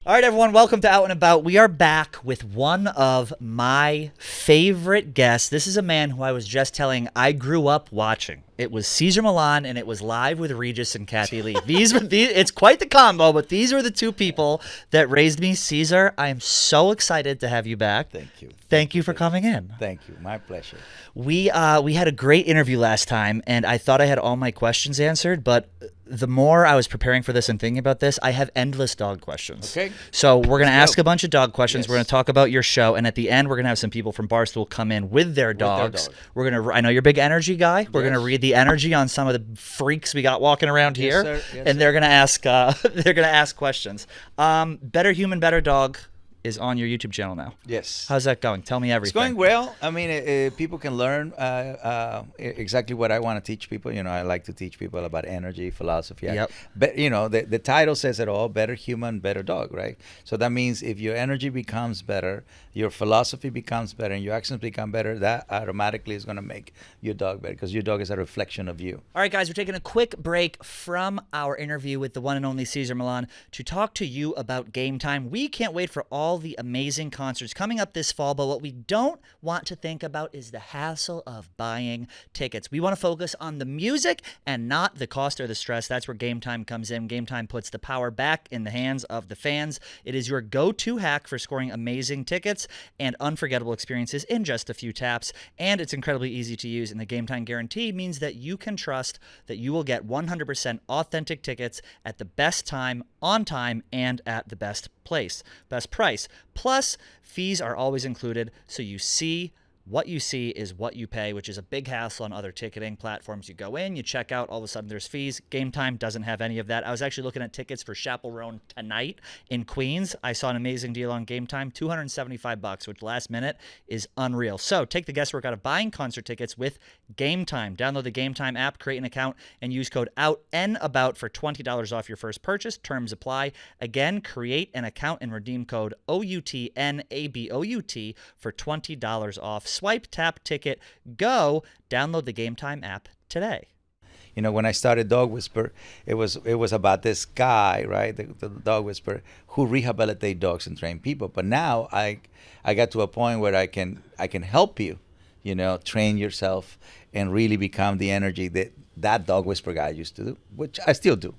All right, everyone, welcome to Out and About. We are back with one of my favorite guests. This is a man who I was just telling I grew up watching. It was Cesar Milan, and it was Live with Regis and Kathy Lee. It's quite the combo, but these were the two people that raised me. Cesar, I am so excited to have you back. Thank you. Thank you for coming in. Thank you. My pleasure. We had a great interview last time, and I thought I had all my questions answered, but the more I was preparing for this and thinking about this, I have endless dog questions. Okay. So we're going to Let's ask go. a bunch of dog questions. Yes. We're going to talk about your show, and at the end, we're going to have some people from Barstool come in with their dogs. dog. We're going to. I know you're a big energy guy. We're going to Yes. read the energy on some of the freaks we got walking around Yes, here, sir. Yes, and sir. they're going to ask. They're going to ask questions. Better Human, Better Dog is on your YouTube channel now. Yes. How's that going? Tell me It's everything. going well. I mean, people can learn exactly what I want to teach people. You know, I like to teach people about energy, philosophy. Yep. But, you know, the title says it all, better human, better dog, right? So that means if your energy becomes better, your philosophy becomes better, and your actions become better, that automatically is going to make your dog better because your dog is a reflection of you. All right, guys, we're taking a quick break from our interview with the one and only Cesar Milan to talk to you about Game Time. We can't wait for all the amazing concerts coming up this fall, but what we don't want to think about is the hassle of buying tickets. We want to focus on the music and not the cost or the stress. That's where Game Time comes in. Game Time puts the power back in the hands of the fans. It is your go-to hack for scoring amazing tickets and unforgettable experiences in just a few taps, and it's incredibly easy to use, and the Game Time guarantee means that you can trust that you will get 100% authentic tickets at the best time, on time, and at the best price. Plus, fees are always included, so you see what you see is what you pay, which is a big hassle on other ticketing platforms. You go in, you check out, all of a sudden there's fees. Game Time doesn't have any of that. I was actually looking at tickets for Chaperone tonight in Queens. I saw an amazing deal on Game Time, $275, which last minute is unreal. So take the guesswork out of buying concert tickets with Game Time. Download the Game Time app, create an account, and use code OUTNABOUT for $20 off your first purchase. Terms apply. Again, create an account and redeem code OUTNABOUT for $20 off. Swipe, tap, ticket, go. Download the Game Time app today. You know, when I started Dog Whisper, it was about this guy, right, the dog whisperer, who rehabilitate dogs and train people. But now I got to a point where I can help you, you know, train yourself and really become the energy that dog whisper guy used to do, which I still do.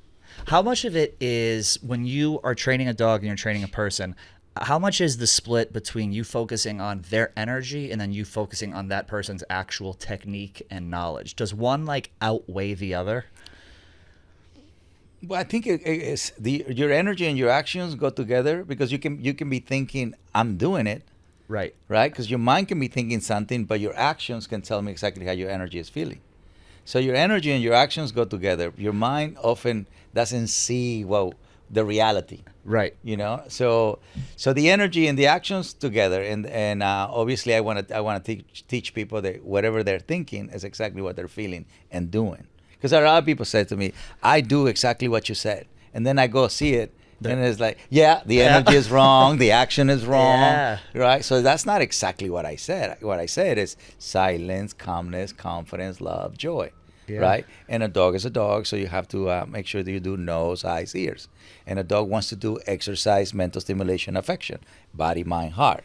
How much of it is when you are training a dog and you're training a person? How much is the split between you focusing on their energy and then you focusing on that person's actual technique and knowledge? Does one like outweigh the other? Well, I think it's your energy and your actions go together because you can be thinking I'm doing it, Right. right? Because your mind can be thinking something, but your actions can tell me exactly how your energy is feeling. So your energy and your actions go together. Your mind often doesn't see the reality. Right. You know, so the energy and the actions together, and obviously I want to teach people that whatever they're thinking is exactly what they're feeling and doing. Because a lot of people say to me, "I do exactly what you said," and then I go see it, and it's like, yeah, the energy is wrong, the action is wrong, Yeah. right? So that's not exactly what I said. What I said is silence, calmness, confidence, love, joy. Yeah. Right? And a dog is a dog, so you have to make sure that you do nose, eyes, ears. And a dog wants to do exercise, mental stimulation, affection, body, mind, heart.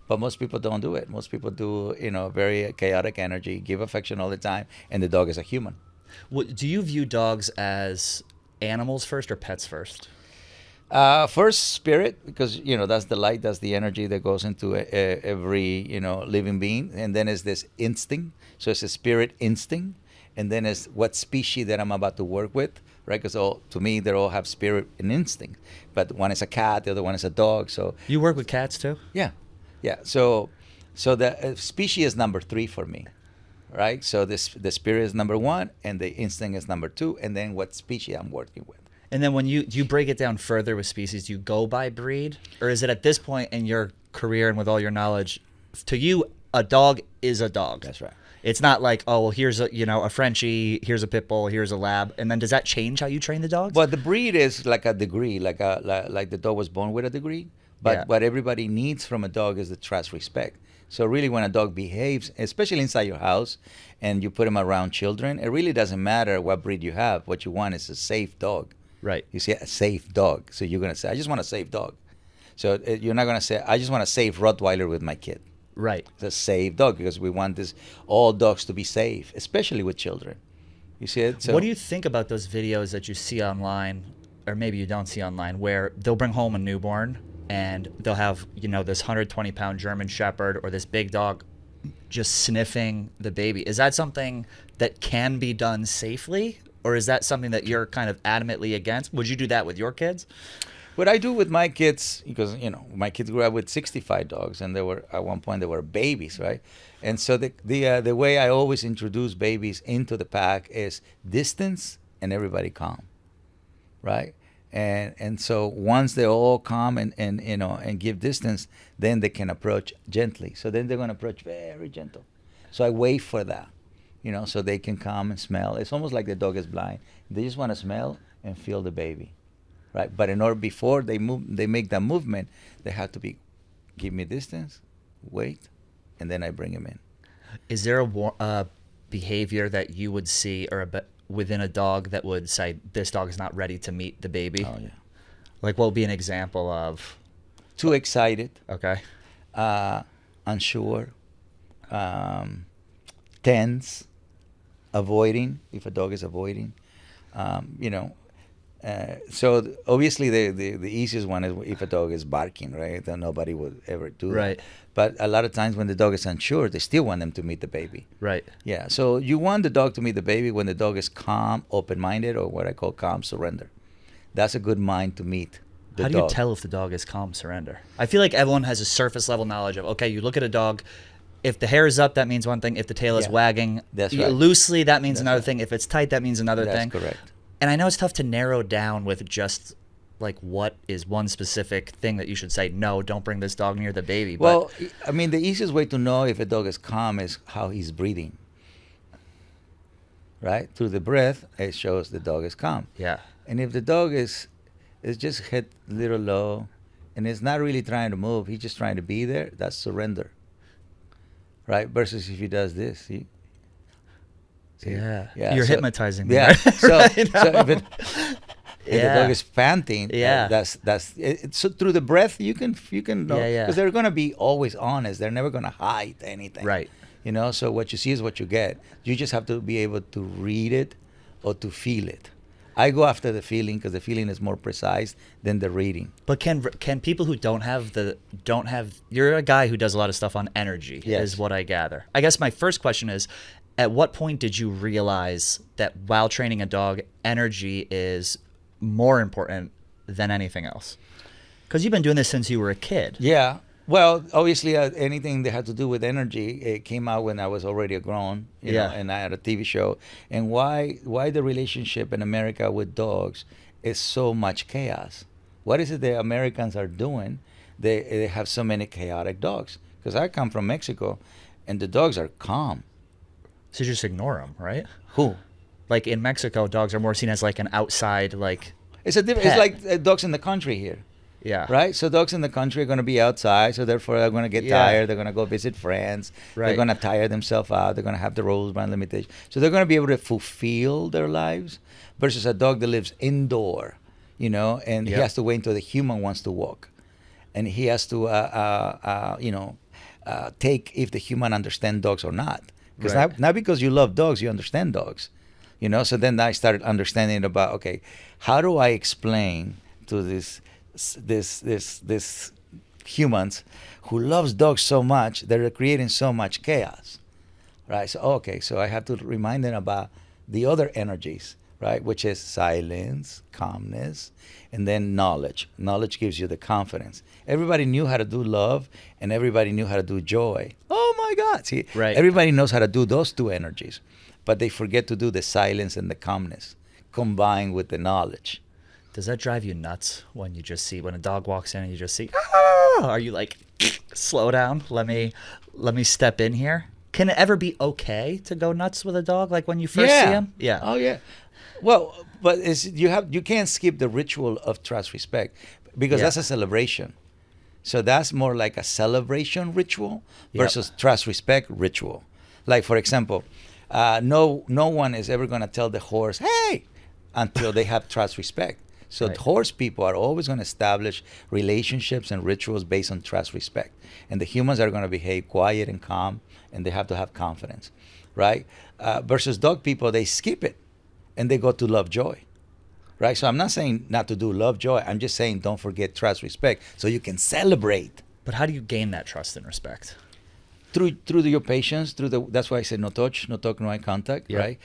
But most people don't do it. Most people do, you know, very chaotic energy, give affection all the time, and the dog is a human. Do you view dogs as animals first or pets first? First, spirit, because, you know, that's the light, that's the energy that goes into every, you know, living being. And then is this instinct. So it's a spirit instinct. And then is what species that I'm about to work with, right? Because to me, they all have spirit and instinct. But one is a cat, the other one is a dog. So You work with cats too? yeah. So the species is number 3 for me, right? So the spirit is number 1, and the instinct is number 2, and then what species I'm working with. And then when do you break it down further with species, do you go by breed? Or is it at this point in your career and with all your knowledge, to you, a dog is a dog? That's right. It's not like, oh, well, here's a Frenchie, here's a pit bull, here's a lab, and then does that change how you train the dogs? Well, the breed is like a degree, like the dog was born with a degree. But Yeah. what everybody needs from a dog is the trust, respect. So really, when a dog behaves, especially inside your house, and you put him around children, it really doesn't matter what breed you have. What you want is a safe dog. Right. You see, a safe dog. So you're gonna say, I just want a safe dog. So you're not going to say, I just want to save Rottweiler with my kid. Right. It's a safe dog because we want all dogs to be safe, especially with children. You see it? So, What do you think about those videos that you see online, or maybe you don't see online, where they'll bring home a newborn and they'll have, this 120-pound German Shepherd or this big dog just sniffing the baby? Is that something that can be done safely, or is that something that you're kind of adamantly against? Would you do that with your kids? What I do with my kids, because my kids grew up with 65 dogs, and at one point they were babies, right? And so the way I always introduce babies into the pack is distance and everybody calm, right? And so once they're all calm and give distance, then they can approach gently. So then they're going to approach very gentle. So I wait for that, so they can come and smell. It's almost like the dog is blind. They just want to smell and feel the baby. Right, but before they make that movement, they have to give me distance, wait, and then I bring him in. Is there a behavior that you would see within a dog that would say this dog is not ready to meet the baby? Oh yeah. Like, what would be an example of? Too excited. Okay. Unsure. Tense. Avoiding. If a dog is avoiding, so obviously the easiest one is if a dog is barking, right? Then nobody would ever do Right. that. But a lot of times when the dog is unsure, they still want them to meet the baby. Right. Yeah. So you want the dog to meet the baby when the dog is calm, open-minded, or what I call calm surrender. That's a good mind to meet the How dog. do you tell if the dog is calm surrender? I feel like everyone has a surface level knowledge of, okay, you look at a dog, if the hair is up, that means one thing. If the tail is wagging That's right. loosely, that means That's another right. thing. If it's tight, that means another thing. That's correct. And I know it's tough to narrow down with just like what is one specific thing that you should say, no, don't bring this dog near the baby. Well, I mean, the easiest way to know if a dog is calm is how he's breathing. Right? Through the breath, it shows the dog is calm. Yeah. And if the dog is just head a little low and is not really trying to move, he's just trying to be there, that's surrender. Right? Versus if he does this, see? Yeah. Yeah, You're so- hypnotizing me. Yeah. right? So, Right so now. if the dog is panting, Yeah. that's it. So through the breath, you can know, Yeah, yeah. because they're gonna be always honest. They're never gonna hide anything. Right. So what you see is what you get. You just have to be able to read it or to feel it. I go after the feeling because the feeling is more precise than the reading. But can people who don't have you're a guy who does a lot of stuff on energy, Yes. is what I gather. I guess my first question is, at what point did you realize that while training a dog, energy is more important than anything else? Because you've been doing this since you were a kid. Yeah. Well, obviously, anything that had to do with energy, it came out when I was already grown, Yeah. and I had a TV show. And why the relationship in America with dogs is so much chaos? What is it the Americans are doing? They have so many chaotic dogs. Because I come from Mexico, and the dogs are calm. So you just ignore them, right? Who? Like in Mexico, dogs are more seen as like an outside, like, It's it's Pet. like dogs in the country here. yeah. Right? So dogs in the country are going to be outside, so therefore they're going to get Yeah. tired. They're going to go visit friends. They're Right. going to tire themselves out. They're going to have the rules brand limitation. So they're going to be able to fulfill their lives versus a dog that lives indoor, and he Yep. has to wait until the human wants to walk. And he has to, take if the human understands dogs or not. Because Right. not because you love dogs, you understand dogs. So then I started understanding about, okay, how do I explain to this humans who loves dogs so much, they're creating so much chaos, right? So so I have to remind them about the other energies, right? Which is silence, calmness, and then knowledge. Knowledge gives you the confidence. Everybody knew how to do love, and everybody knew how to do joy. Oh my God! See, Right. everybody knows how to do those two energies, but they forget to do the silence and the calmness combined with the knowledge. Does that drive you nuts when a dog walks in and you just see, ah, are you like, slow down, let me step in here? Can it ever be okay to go nuts with a dog, like when you first see him? Yeah. Oh yeah. Well, but you can't skip the ritual of trust respect because Yeah. that's a celebration. So that's more like a celebration ritual Yep. versus trust respect ritual. Like for example, no one is ever going to tell the horse, "Hey," until they have trust respect. So Right. horse people are always going to establish relationships and rituals based on trust, respect. And the humans are going to behave quiet and calm, and they have to have confidence, right? Versus dog people, they skip it and they go to love, joy. Right? So I'm not saying not to do love, joy. I'm just saying don't forget trust, respect, so you can celebrate. But how do you gain that trust and respect? Through your patience, that's why I said no touch, no talk, no eye contact, Yeah. right?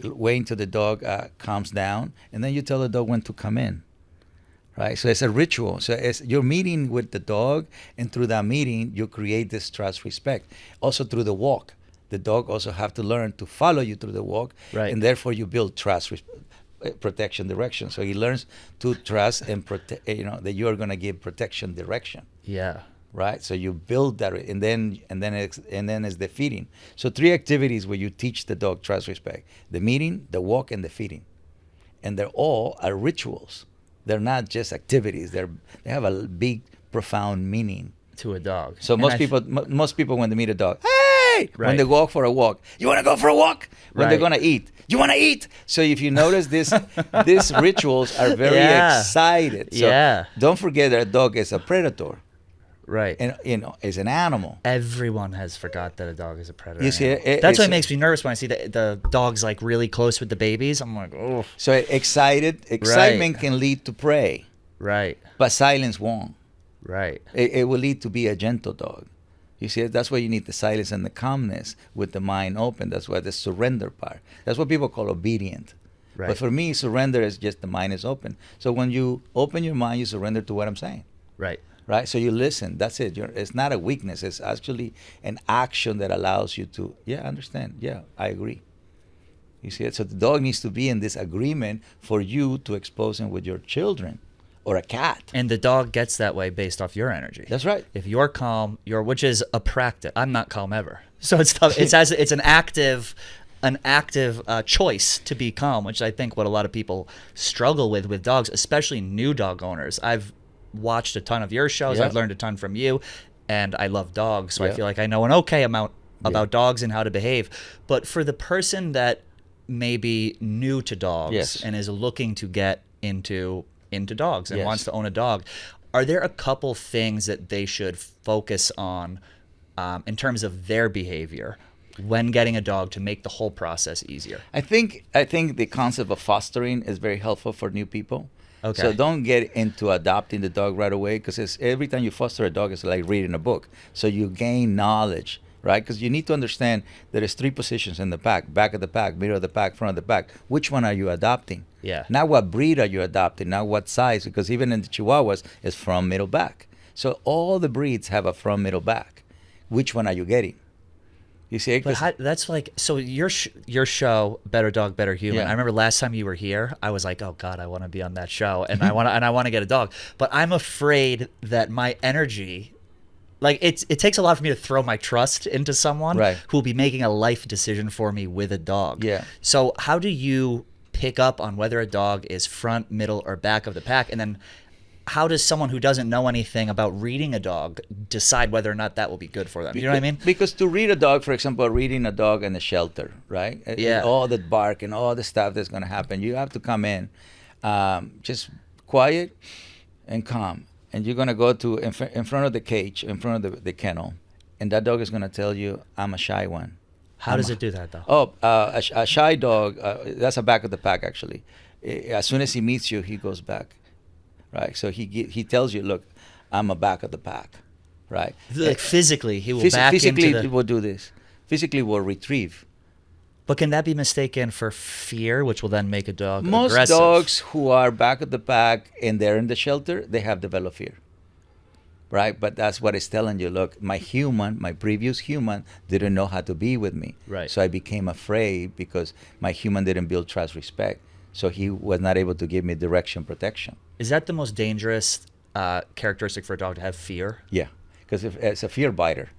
Wait until the dog calms down, and then you tell the dog when to come in, right? So it's a ritual. So it's you're meeting with the dog, and through that meeting, you create this trust, respect. Also through the walk, the dog also have to learn to follow you through the walk, Right. and therefore you build trust, protection, direction. So he learns to trust and protect. That you are going to give protection, direction. Yeah. Right, so you build that, and then it's the feeding. So 3 activities where you teach the dog trust, respect: the meeting, the walk, and the feeding. And they're all are rituals. They're not just activities. They have a big, profound meaning To a dog. So And most people when they meet a dog, hey, when Right. they go for a walk, you want to go for a walk? When they're Right. gonna eat, you want to eat? So if you notice this, these rituals are very Yeah. excited. So Yeah. don't forget that a dog is a predator, Right. and is an animal. Everyone has forgot that a dog is a predator. You see, That's why it's- it makes me nervous when I see the dogs like really close with the babies. I'm like, oh, So excitement can lead to prey, right, but silence won't. right, It will lead to be a gentle dog. You see, that's why you need the silence and the calmness with the mind open. That's why the surrender part. That's what people call obedient. right. But for me, surrender is just the mind is open. So when you open your mind, you surrender to what I'm saying. Right. Right? So you listen. That's it. It's not a weakness. It's actually an action that allows you to, yeah, understand. Yeah, I agree. You see it? So the dog needs to be in this agreement for you to expose him with your children or a cat. And the dog gets that way based off your energy. That's right. If you're calm, which is a practice. I'm not calm ever, so it's tough. It's an active choice to be calm, which I think what a lot of people struggle with dogs, especially new dog owners. I've watched a ton of your shows. Yeah. I've learned a ton from you, and I love dogs, so I Yeah. feel like I know an okay amount about dogs and how to behave. But for the person that may be new to dogs Yes. and is looking to get into dogs and Yes. wants to own a dog, are there a couple things that they should focus on in terms of their behavior when getting a dog to make the whole process easier? I think the concept of fostering is very helpful for new people. Okay. So don't get into adopting the dog right away, because every time you foster a dog, it's like reading a book. So you gain knowledge, right? Because you need to understand there is 3 positions in the pack: back of the pack, middle of the pack, front of the pack. Which one are you adopting? Yeah. Not what breed are you adopting, not what size, because even in the Chihuahuas, it's front, middle, back. So all the breeds have a front, middle, back. Which one are you getting? You see, But that's like, so your show, Better Dog, Better Human. Yeah. I remember last time you were here, I was like, oh God, I want to be on that show, and I want to get a dog. But I'm afraid that my energy, like it takes a lot for me to throw my trust into someone Right. who will be making a life decision for me with a dog. Yeah. So how do you pick up on whether a dog is front, middle, or back of the pack, and then how does someone who doesn't know anything about reading a dog decide whether or not that will be good for them? You know what I mean? Because to read a dog, for example, reading a dog in a shelter, right? Yeah. All the bark and all the stuff that's going to happen. You have to come in just quiet and calm. And you're going to go to in front of the cage, in front of the kennel. And that dog is going to tell you, I'm a shy one. How does it do that though? Oh, a shy dog, that's a back of the pack, actually. As soon as he meets you, he goes back. Right, so he tells you, look, I'm a back of the pack, right? Like physically, he will Physically, into he the. will do this. Physically, will retrieve. But can that be mistaken for fear, which will then make a dog Most aggressive? dogs who are back of the pack and they're in the shelter, they have developed fear, right? But that's what it's telling you. Look, my previous human, didn't know how to be with me, Right. So I became afraid because my human didn't build trust, respect. So he was not able to give me direction, protection. Is that the most dangerous characteristic for a dog to have fear? Yeah, because it's a fear biter.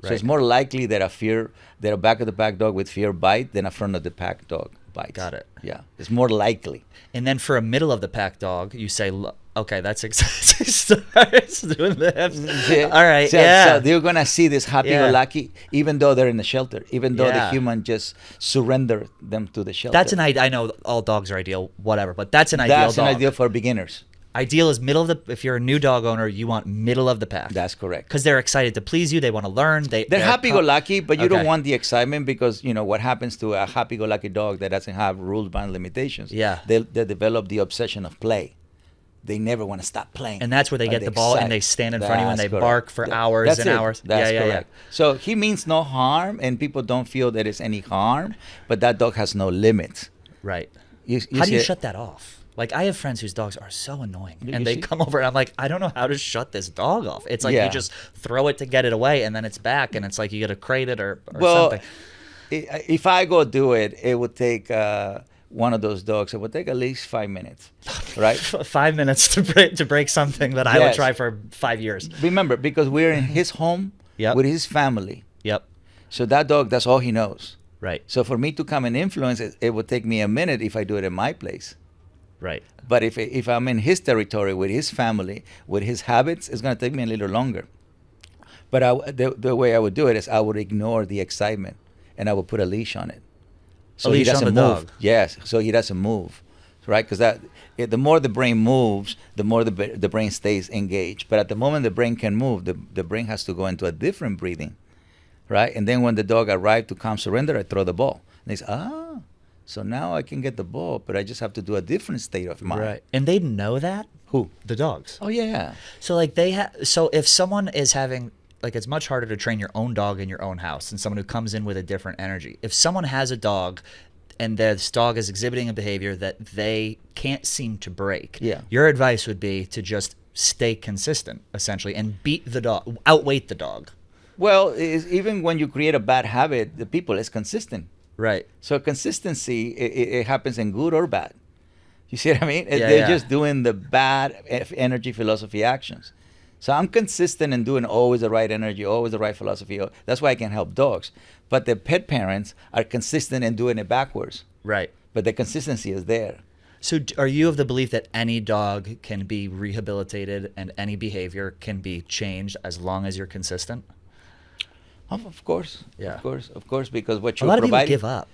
So Right. it's more likely that a back of the pack dog with fear bite than a front of the pack dog bites. Got it. Yeah, it's more likely. And then for a middle of the pack dog, you say Okay, that's exciting. Starts doing the hips. See? All right, So, yeah. So they're gonna see this happy-go-lucky, even though they're in the shelter, even though the Yeah. human just surrender them to the shelter. That's an idea. I know all dogs are ideal, whatever, but that's an ideal That's dog. an idea for beginners. Ideal is middle of the. If you're a new dog owner, you want middle of the pack. That's correct. Because they're excited to please you. They want to learn. They're they're happy-go-lucky, but you don't Okay. want the excitement because you know what happens to a happy-go-lucky dog that doesn't have rules, bounds, limitations. Yeah. They develop the obsession of play. They never want to stop playing. And that's where they get the ball and they stand in front of you and they bark for hours That's and it. hours. That's yeah, correct. So he means no harm, and people don't feel there is any harm, but that dog has no limits. Right. You How do you see it? shut that off? Like, I have friends whose dogs are so annoying, You and they see- come over, and I'm like, I don't know how to shut this dog off. It's like Yeah. you just throw it to get it away, and then it's back, and it's like you got to crate it or Well, something. if I go do it, it would take one of those dogs. It would take at least 5 minutes, right? 5 minutes to break something that I would Yes. try for 5 years. Remember, because we're in his home Yep. with his family. Yep. So that dog, that's all he knows. Right. So for me to come and influence it, it would take me a minute if I do it in my place. Right. But if I'm in his territory with his family, with his habits, it's going to take me a little longer. But the way I would do it is I would ignore the excitement and I would put a leash on it. So leash he on doesn't the move. dog. Yes, so he doesn't move, right? Because the more the brain moves, the more the brain stays engaged. But at the moment the brain can move, the brain has to go into a different breathing, right? And then when the dog arrived to calm surrender, I throw the ball. And they say, so now I can get the ball, but I just have to do a different state of mind. Right. And they know that? Who? The dogs. Oh, yeah. So like so if someone is having, like, it's much harder to train your own dog in your own house than someone who comes in with a different energy. If someone has a dog and this dog is exhibiting a behavior that they can't seem to break, Yeah. your advice would be to just stay consistent, essentially, and beat the dog, outweight the dog. Well, even when you create a bad habit, the people is consistent. Right. So consistency, it happens in good or bad. You see what I mean? Yeah, They're yeah. just doing the bad energy, philosophy, actions. So I'm consistent in doing always the right energy, always the right philosophy. That's why I can help dogs. But the pet parents are consistent in doing it backwards. Right. But the consistency is there. So are you of the belief that any dog can be rehabilitated and any behavior can be changed as long as you're consistent? Of course. Yeah. Of course, because what A you're lot of people providing. give up.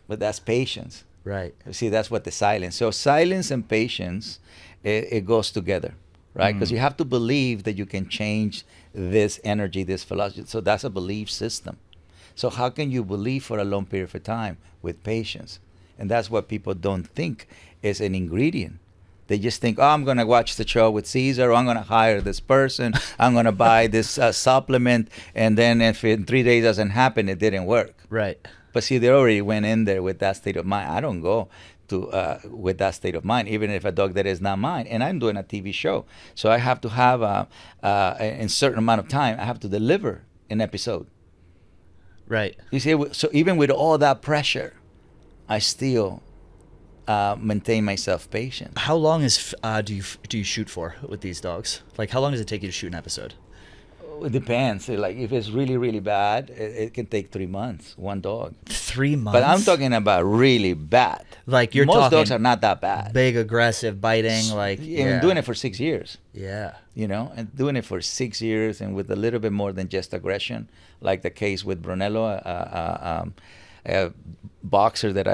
But that's patience. Right. You see, that's what the silence. So silence and patience, it goes together, right? Because you have to believe that you can change this energy, this philosophy. So that's a belief system. So how can you believe for a long period of time? With patience. And that's what people don't think is an ingredient. They just think, oh, I'm going to watch the show with Cesar, or I'm going to hire this person, I'm going to buy this supplement, and then if in 3 days doesn't happen, it didn't work. Right. But see, they already went in there with that state of mind. I don't go to with that state of mind, even if a dog that is not mine. And I'm doing a TV show, so I have to have in a certain amount of time, I have to deliver an episode. Right. You see, so even with all that pressure, I still maintain myself patient. How long is do you shoot for with these dogs? Like, how long does it take you to shoot an episode? It depends. Like if it's really, really bad, it can take 3 months, one dog. 3 months. But I'm talking about really bad. Like you're Most talking dogs are not that bad. big, aggressive, biting, like And doing it for 6 years. Yeah. You know, and doing it for 6 years and with a little bit more than just aggression, like the case with Brunello, a boxer that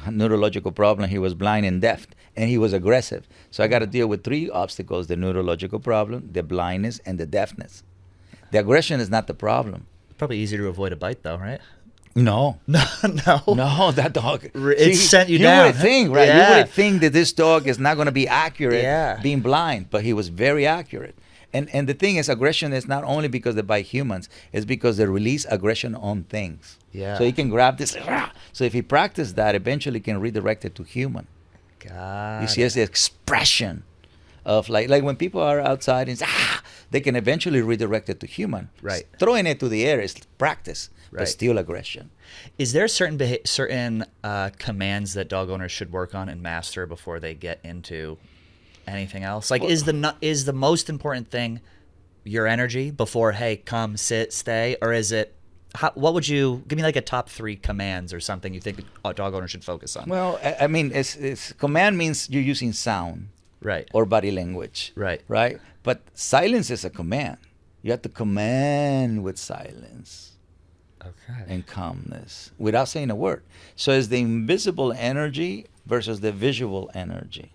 neurological problem. He was blind and deaf, and he was aggressive. So I got to deal with 3 obstacles: the neurological problem, the blindness, and the deafness. The aggression is not the problem. Probably easier to avoid a bite, though, right? No. No. No, that dog. It sent you You down. would think, right? Yeah. You would think that this dog is not going to be accurate Yeah. being blind, but he was very accurate. And the thing is, aggression is not only because they bite humans, it's because they release aggression on things. Yeah. So he can grab this. So if he practices that, eventually he can redirect it to human. God. You see, it's the expression of like when people are outside and say, they can eventually redirect it to human. Right. Throwing it to the air is practice, Right. but still aggression. Is there certain commands that dog owners should work on and master before they get into anything else? Like, is the most important thing your energy before, hey, come, sit, stay, or is it? What would you give me, like a top 3 commands or something you think a dog owner should focus on? Well, I mean, it's command means you're using sound. Right. or body language. Right. Right? But silence is a command. You have to command with silence Okay. and calmness without saying a word. So it's the invisible energy versus the visual energy.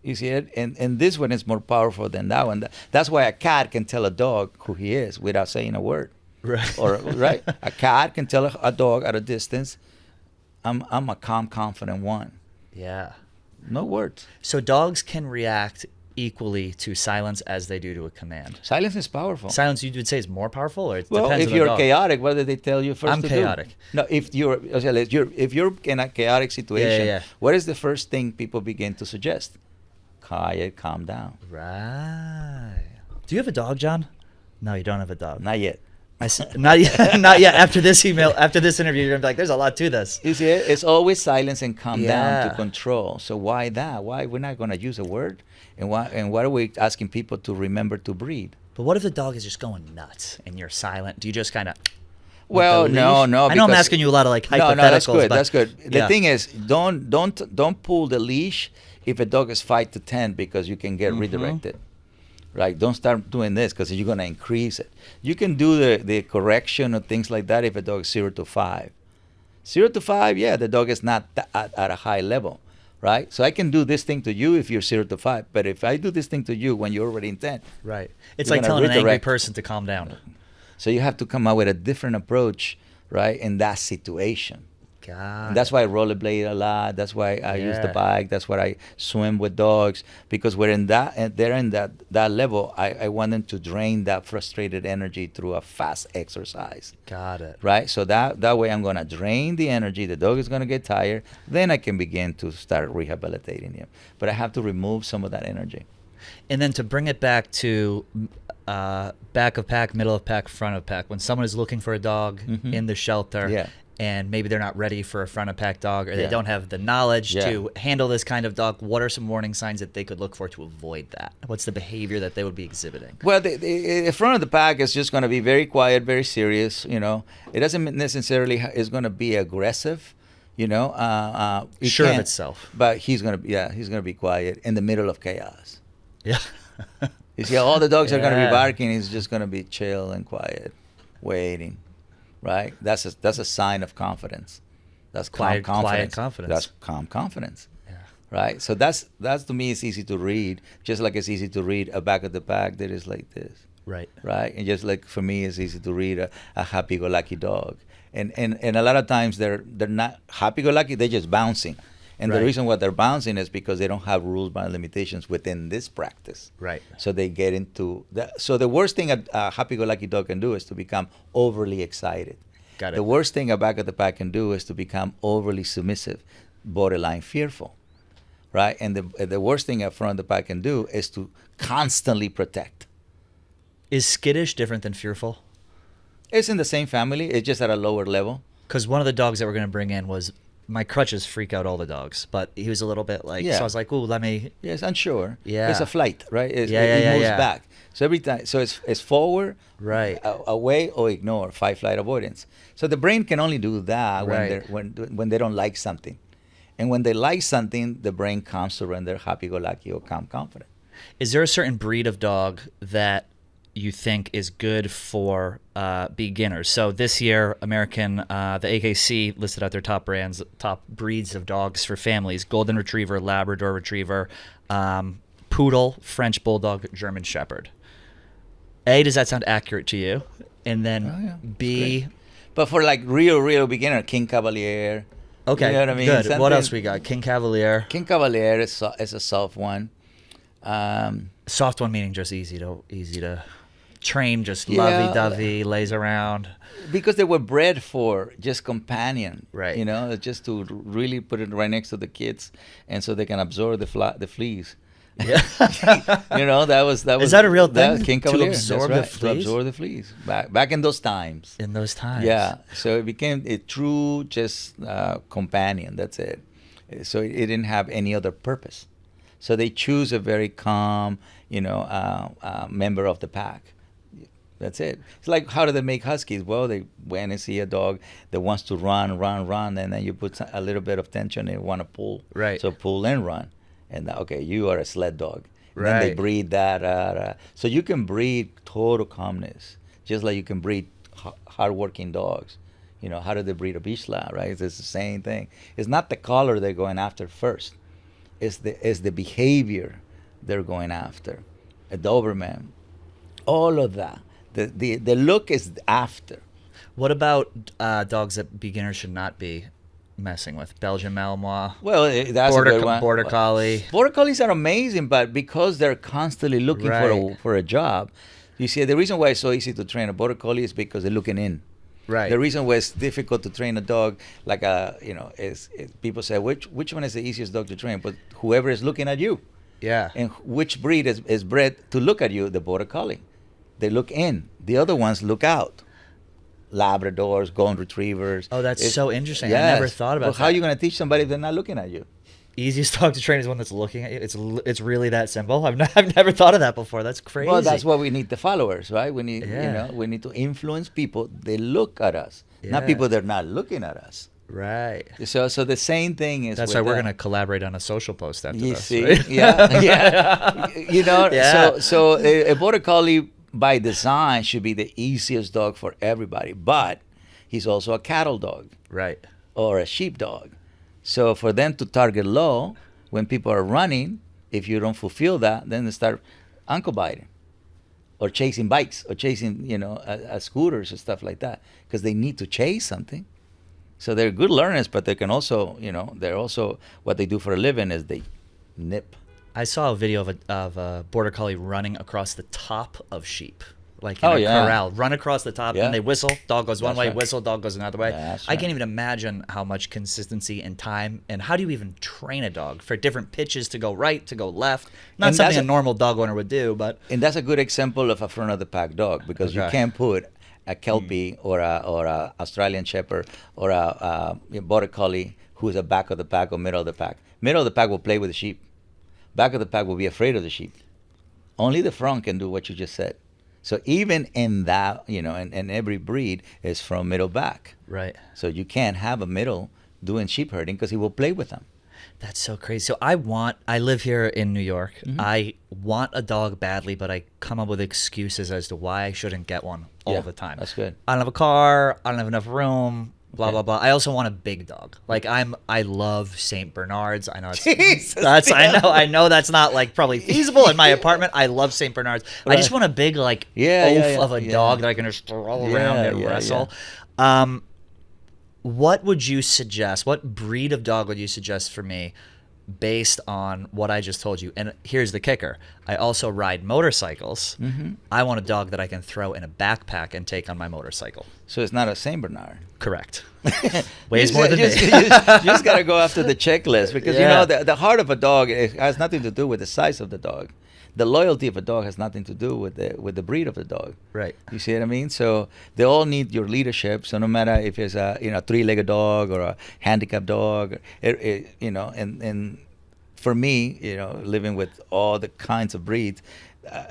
You see it? And this one is more powerful than that one. That's why a cat can tell a dog who he is without saying a word. Right. Or right? A cat can tell a dog at a distance, I'm a calm, confident one. Yeah. No words. So dogs can react equally to silence as they do to a command. Silence is powerful. Silence, you would say, is more powerful, or it Well, depends if on the you're dog? chaotic, what do they tell you first I'm to chaotic. do? No, if you're in a chaotic situation, Yeah. what is the first thing people begin to suggest? Quiet, calm down. Right. Do you have a dog, John? No, you don't have a dog. Not yet. Not yet. Not yet. After this interview, you're gonna be like, "There's a lot to this." You see, it's always silence and calm down Yeah. to control. So why that? Why we're not going to use a word? And why are we asking people to remember to breathe? But what if the dog is just going nuts and you're silent? Do you just kind of? Well, no. I know I'm because- asking you a lot of like hypotheticals. No, that's good. but- That's good. The yeah. thing is, don't pull the leash if a dog is 5 to 10 because you can get redirected. Right? Don't start doing this because you're going to increase it. You can do the correction or things like that if a dog is 0 to 5. 0 to 5, yeah, the dog is not at a high level. Right? So I can do this thing to you if you're 0 to 5. But if I do this thing to you when you're already in 10. Right. It's You're like gonna telling an angry redirect. person to calm down. So you have to come up with a different approach, right, in that situation. God. And that's why I rollerblade a lot. That's why I use the Yeah. bike. That's why I swim with dogs, because they're in that level. I want them to drain that frustrated energy through a fast exercise, Got it. right? So that way I'm gonna drain the energy. The dog is gonna get tired. Then I can begin to start rehabilitating him. But I have to remove some of that energy. And then to bring it back to back of pack, middle of pack, front of pack. When someone is looking for a dog in the shelter, Yeah. and maybe they're not ready for a front of pack dog, or they Yeah. don't have the knowledge Yeah. to handle this kind of dog, what are some warning signs that they could look for to avoid that? What's the behavior that they would be exhibiting? Well, the front of the pack is just going to be very quiet, very serious. You know, it doesn't necessarily is going to be aggressive. You know, it Sure of can, itself. But he's going to be quiet in the middle of chaos. Yeah. You see, all the dogs are going to Yeah. be barking. He's just going to be chill and quiet, waiting. Right? That's a sign of confidence. That's Quiet confidence. confidence. That's calm confidence. Yeah. Right? So that's to me is easy to read. Just like it's easy to read a back of the pack that is like this. Right. Right? And just like for me, it's easy to read a happy-go-lucky dog. And a lot of times they're not happy-go-lucky. They're just bouncing. And Right. the reason why they're bouncing is because they don't have rules by limitations within this practice. Right. So they get into that. So the worst thing a happy-go-lucky dog can do is to become overly excited. Got it. The worst thing a back of the pack can do is to become overly submissive, borderline fearful. Right? And the worst thing a front of the pack can do is to constantly protect. Is skittish different than fearful? It's in the same family. It's just at a lower level. Because one of the dogs that we're going to bring in was, my crutches freak out all the dogs, but he was a little bit like, Yeah. so I was like, ooh, let me. Yes, unsure. Yeah. It's a flight, right? It Yeah, moves yeah. back. So every time, so it's forward, Right. away, or ignore, fight, flight, avoidance. So the brain can only do that Right. when they don't like something, and when they like something, the brain comes to render happy-go-lucky or calm, confident. Is there a certain breed of dog that you think is good for beginners? So this year, the AKC listed out their top breeds of dogs for families: Golden Retriever, Labrador Retriever, Poodle, French Bulldog, German Shepherd. A, does that sound accurate to you? And then Oh, yeah. B, Great. But for like real beginner, King Cavalier. okay, You know what I mean? good. What Something- else we got? King Cavalier. King Cavalier is a soft one. Soft one meaning just easy to train, just Yeah. lovey-dovey, lays around. Because they were bred for just companion, Right. You know, just to really put it right next to the kids, and so they can absorb the fleas. Yeah. You know, that was. Is that a real thing? King To Cavalier, absorb that's the right, fleas? To absorb the fleas back in those times. In those times. Yeah, so it became a true just companion. That's it. So it didn't have any other purpose. So they choose a very calm, member of the pack. That's it. It's like, how do they make huskies? Well, they went and see a dog that wants to run, and then you put a little bit of tension, they want to pull. Right. So pull and run. and okay, you are a sled dog. And then they Right. breed that. So you can breed total calmness, just like you can breed hardworking dogs. You know, how do they breed a Bichla, right? It's the same thing. It's not the color they're going after first. It's the behavior they're going after. A Doberman, all of that. The look is after. What about dogs that beginners should not be messing with? Belgian Malinois, Well, that's a good one. Border Collie. Border collies are amazing, but because they're constantly looking Right. for a job, you see, the reason why it's so easy to train a border collie is because they're looking in. Right. The reason why it's difficult to train a dog, like is people say which one is the easiest dog to train? But whoever is looking at you, Yeah. and which breed is bred to look at you? The border collie. They look in. The other ones look out. Labradors, golden retrievers. Oh, that's so interesting. I Yes. never thought about Well, that. how are you going to teach somebody if they're not looking at you? Easiest dog to train is one that's looking at you. It's really that simple. I've never thought of that before. That's crazy. Well, that's why we need the followers, right? We need Yeah. we need to influence people. They look at us, not Yeah. people that are not looking at us. Right. So the same thing is. That's with why we're that. going to collaborate on a social post after You this. see, right? yeah, yeah. You know, Yeah. so a border collie by design should be the easiest dog for everybody, but he's also a cattle dog Right. or a sheep dog. So for them to target low when people are running, if you don't fulfill that, then they start ankle biting or chasing bikes or chasing, scooters or stuff like that because they need to chase something. So they're good learners, but they can also, they're also, what they do for a living is they nip. I saw a video of a border collie running across the top of sheep, like in Oh, a yeah. corral. Run across the top, Yeah. and they whistle. Dog goes one That's way, right. whistle. Dog goes another way. That's I right. can't even imagine how much consistency and time. And how do you even train a dog for different pitches to go right, to go left? Not And something that's a normal dog owner would do, but And that's a good example of a front of the pack dog because you Okay. can't put a Kelpie or a Australian Shepherd or a border collie who's a back of the pack or middle of the pack. Middle of the pack will play with the sheep. Back of the pack will be afraid of the sheep. Only the front can do what you just said. So even in that, and every breed is from middle back. right. So you can't have a middle doing sheep herding because he will play with them. That's so crazy. So I live here in New York. Mm-hmm. I want a dog badly, but I come up with excuses as to why I shouldn't get one all Yeah, the time. that's good. I don't have a car. I don't have enough room. Blah Okay. blah blah. I also want a big dog. Like I love Saint Bernards. I know Jesus, I know that's not like probably feasible in my apartment. I love Saint Bernards. I just want a big like Yeah, oaf yeah, yeah, of a yeah. dog that I can just throw around and yeah, wrestle. What would you suggest? What breed of dog would you suggest for me based on what I just told you? And here's the kicker. I also ride motorcycles. Mm-hmm. I want a dog that I can throw in a backpack and take on my motorcycle. So it's not a Saint Bernard. Correct. Weighs more than you me. just got to go after the checklist because Yeah. the heart of a dog has nothing to do with the size of the dog. The loyalty of a dog has nothing to do with the breed of the dog. Right. You see what I mean? So they all need your leadership. So no matter if it's a three-legged dog or a handicapped dog, and for me, living with all the kinds of breeds,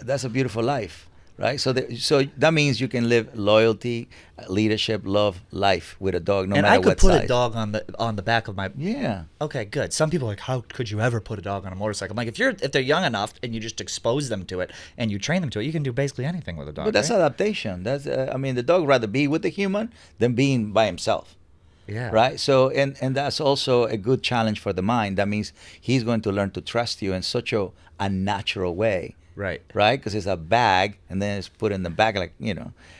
that's a beautiful life, right? So that means you can live loyalty, leadership, love, life with a dog, no And matter I could what put size. a dog on the back of my. Yeah. Okay, good. Some people are like, how could you ever put a dog on a motorcycle? I'm like, if they're young enough and you just expose them to it and you train them to it, you can do basically anything with a dog. But that's right? adaptation. That's the dog would rather be with the human than being by himself. Yeah. Right. So and that's also a good challenge for the mind. That means he's going to learn to trust you in such a unnatural way. Right. Right. Because it's a bag and then it's put in the bag like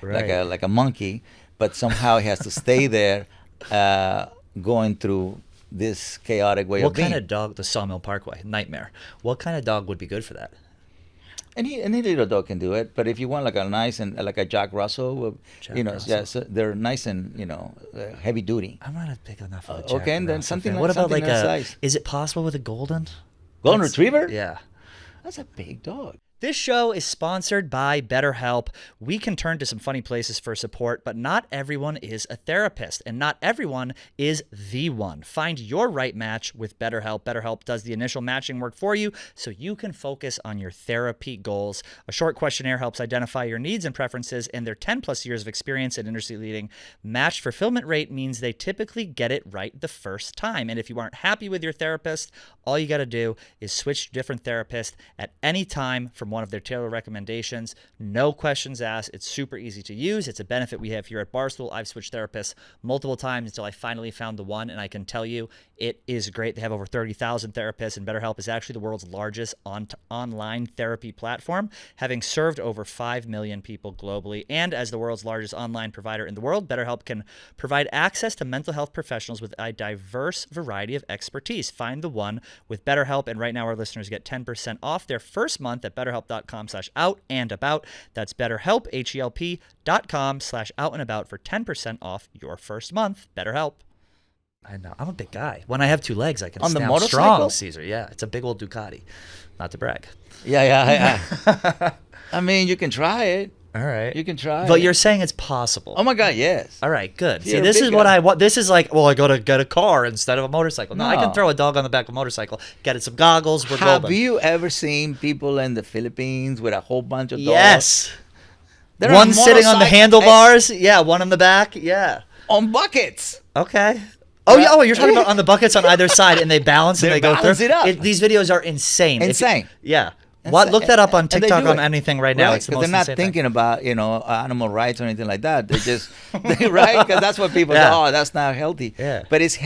Right. like a monkey, but somehow he has to stay there, going through this chaotic way What of being. kind of dog? The Sawmill Parkway nightmare. What kind of dog would be good for that? Any little dog can do it, but if you want like a nice and like a Jack Russell, Jack Russell. so they're nice and heavy duty. I'm not big enough of a Jack Okay, and then Russell something fan. like- What about something like that a? size. Is it possible with a golden? Golden That's- Retriever? Yeah. That's a big dog. This show is sponsored by BetterHelp. We can turn to some funny places for support, but not everyone is a therapist, and not everyone is the one. Find your right match with BetterHelp. BetterHelp does the initial matching work for you so you can focus on your therapy goals. A short questionnaire helps identify your needs and preferences, and their 10-plus years of experience and industry-leading match fulfillment rate means they typically get it right the first time. And if you aren't happy with your therapist, all you got to do is switch to a different therapist at any time from one of their tailored recommendations. No questions asked. It's super easy to use. It's a benefit we have here at Barstool. I've switched therapists multiple times until I finally found the one, and I can tell you it is great. They have over 30,000 therapists, and BetterHelp is actually the world's largest online therapy platform, having served over 5 million people globally. And as the world's largest online provider in the world, BetterHelp can provide access to mental health professionals with a diverse variety of expertise. Find the one with BetterHelp, and right now our listeners get 10% off their first month at betterhelp.com/out-and-about. That's BetterHelp, HELP.com/out-and-about for 10% off your first month. BetterHelp. I know. I'm a big guy. When I have two legs, I can On the stand motorcycle? strong, Cesar. Yeah, it's a big old Ducati. Not to brag. Yeah. I mean, you can try it. All right. You can try But it. you're saying it's possible. Oh my God, yes. All right, good. You're See, a this big is what guy. I want. This is like, well, I got to get a car instead of a motorcycle. No, I can No. throw a dog on the back of a motorcycle, get it some goggles, we're Have golden. you ever seen people in the Philippines with a whole bunch of dogs? Yes. They're One on sitting on the motorcycle- handlebars. Yeah, one on the back. Yeah. on buckets. Okay. Oh, yeah. Right. Oh, you're talking about on the buckets on either side, and they balance and They they go balance through. it up. These videos are insane. If you- Insane. yeah. What? Look that up on And they TikTok do on it. anything right now. Right, It's the 'cause most they're not insane thing. thinking about animal rights or anything like that. They just right because that's what people Yeah. say. Oh, that's not healthy. Yeah. But it's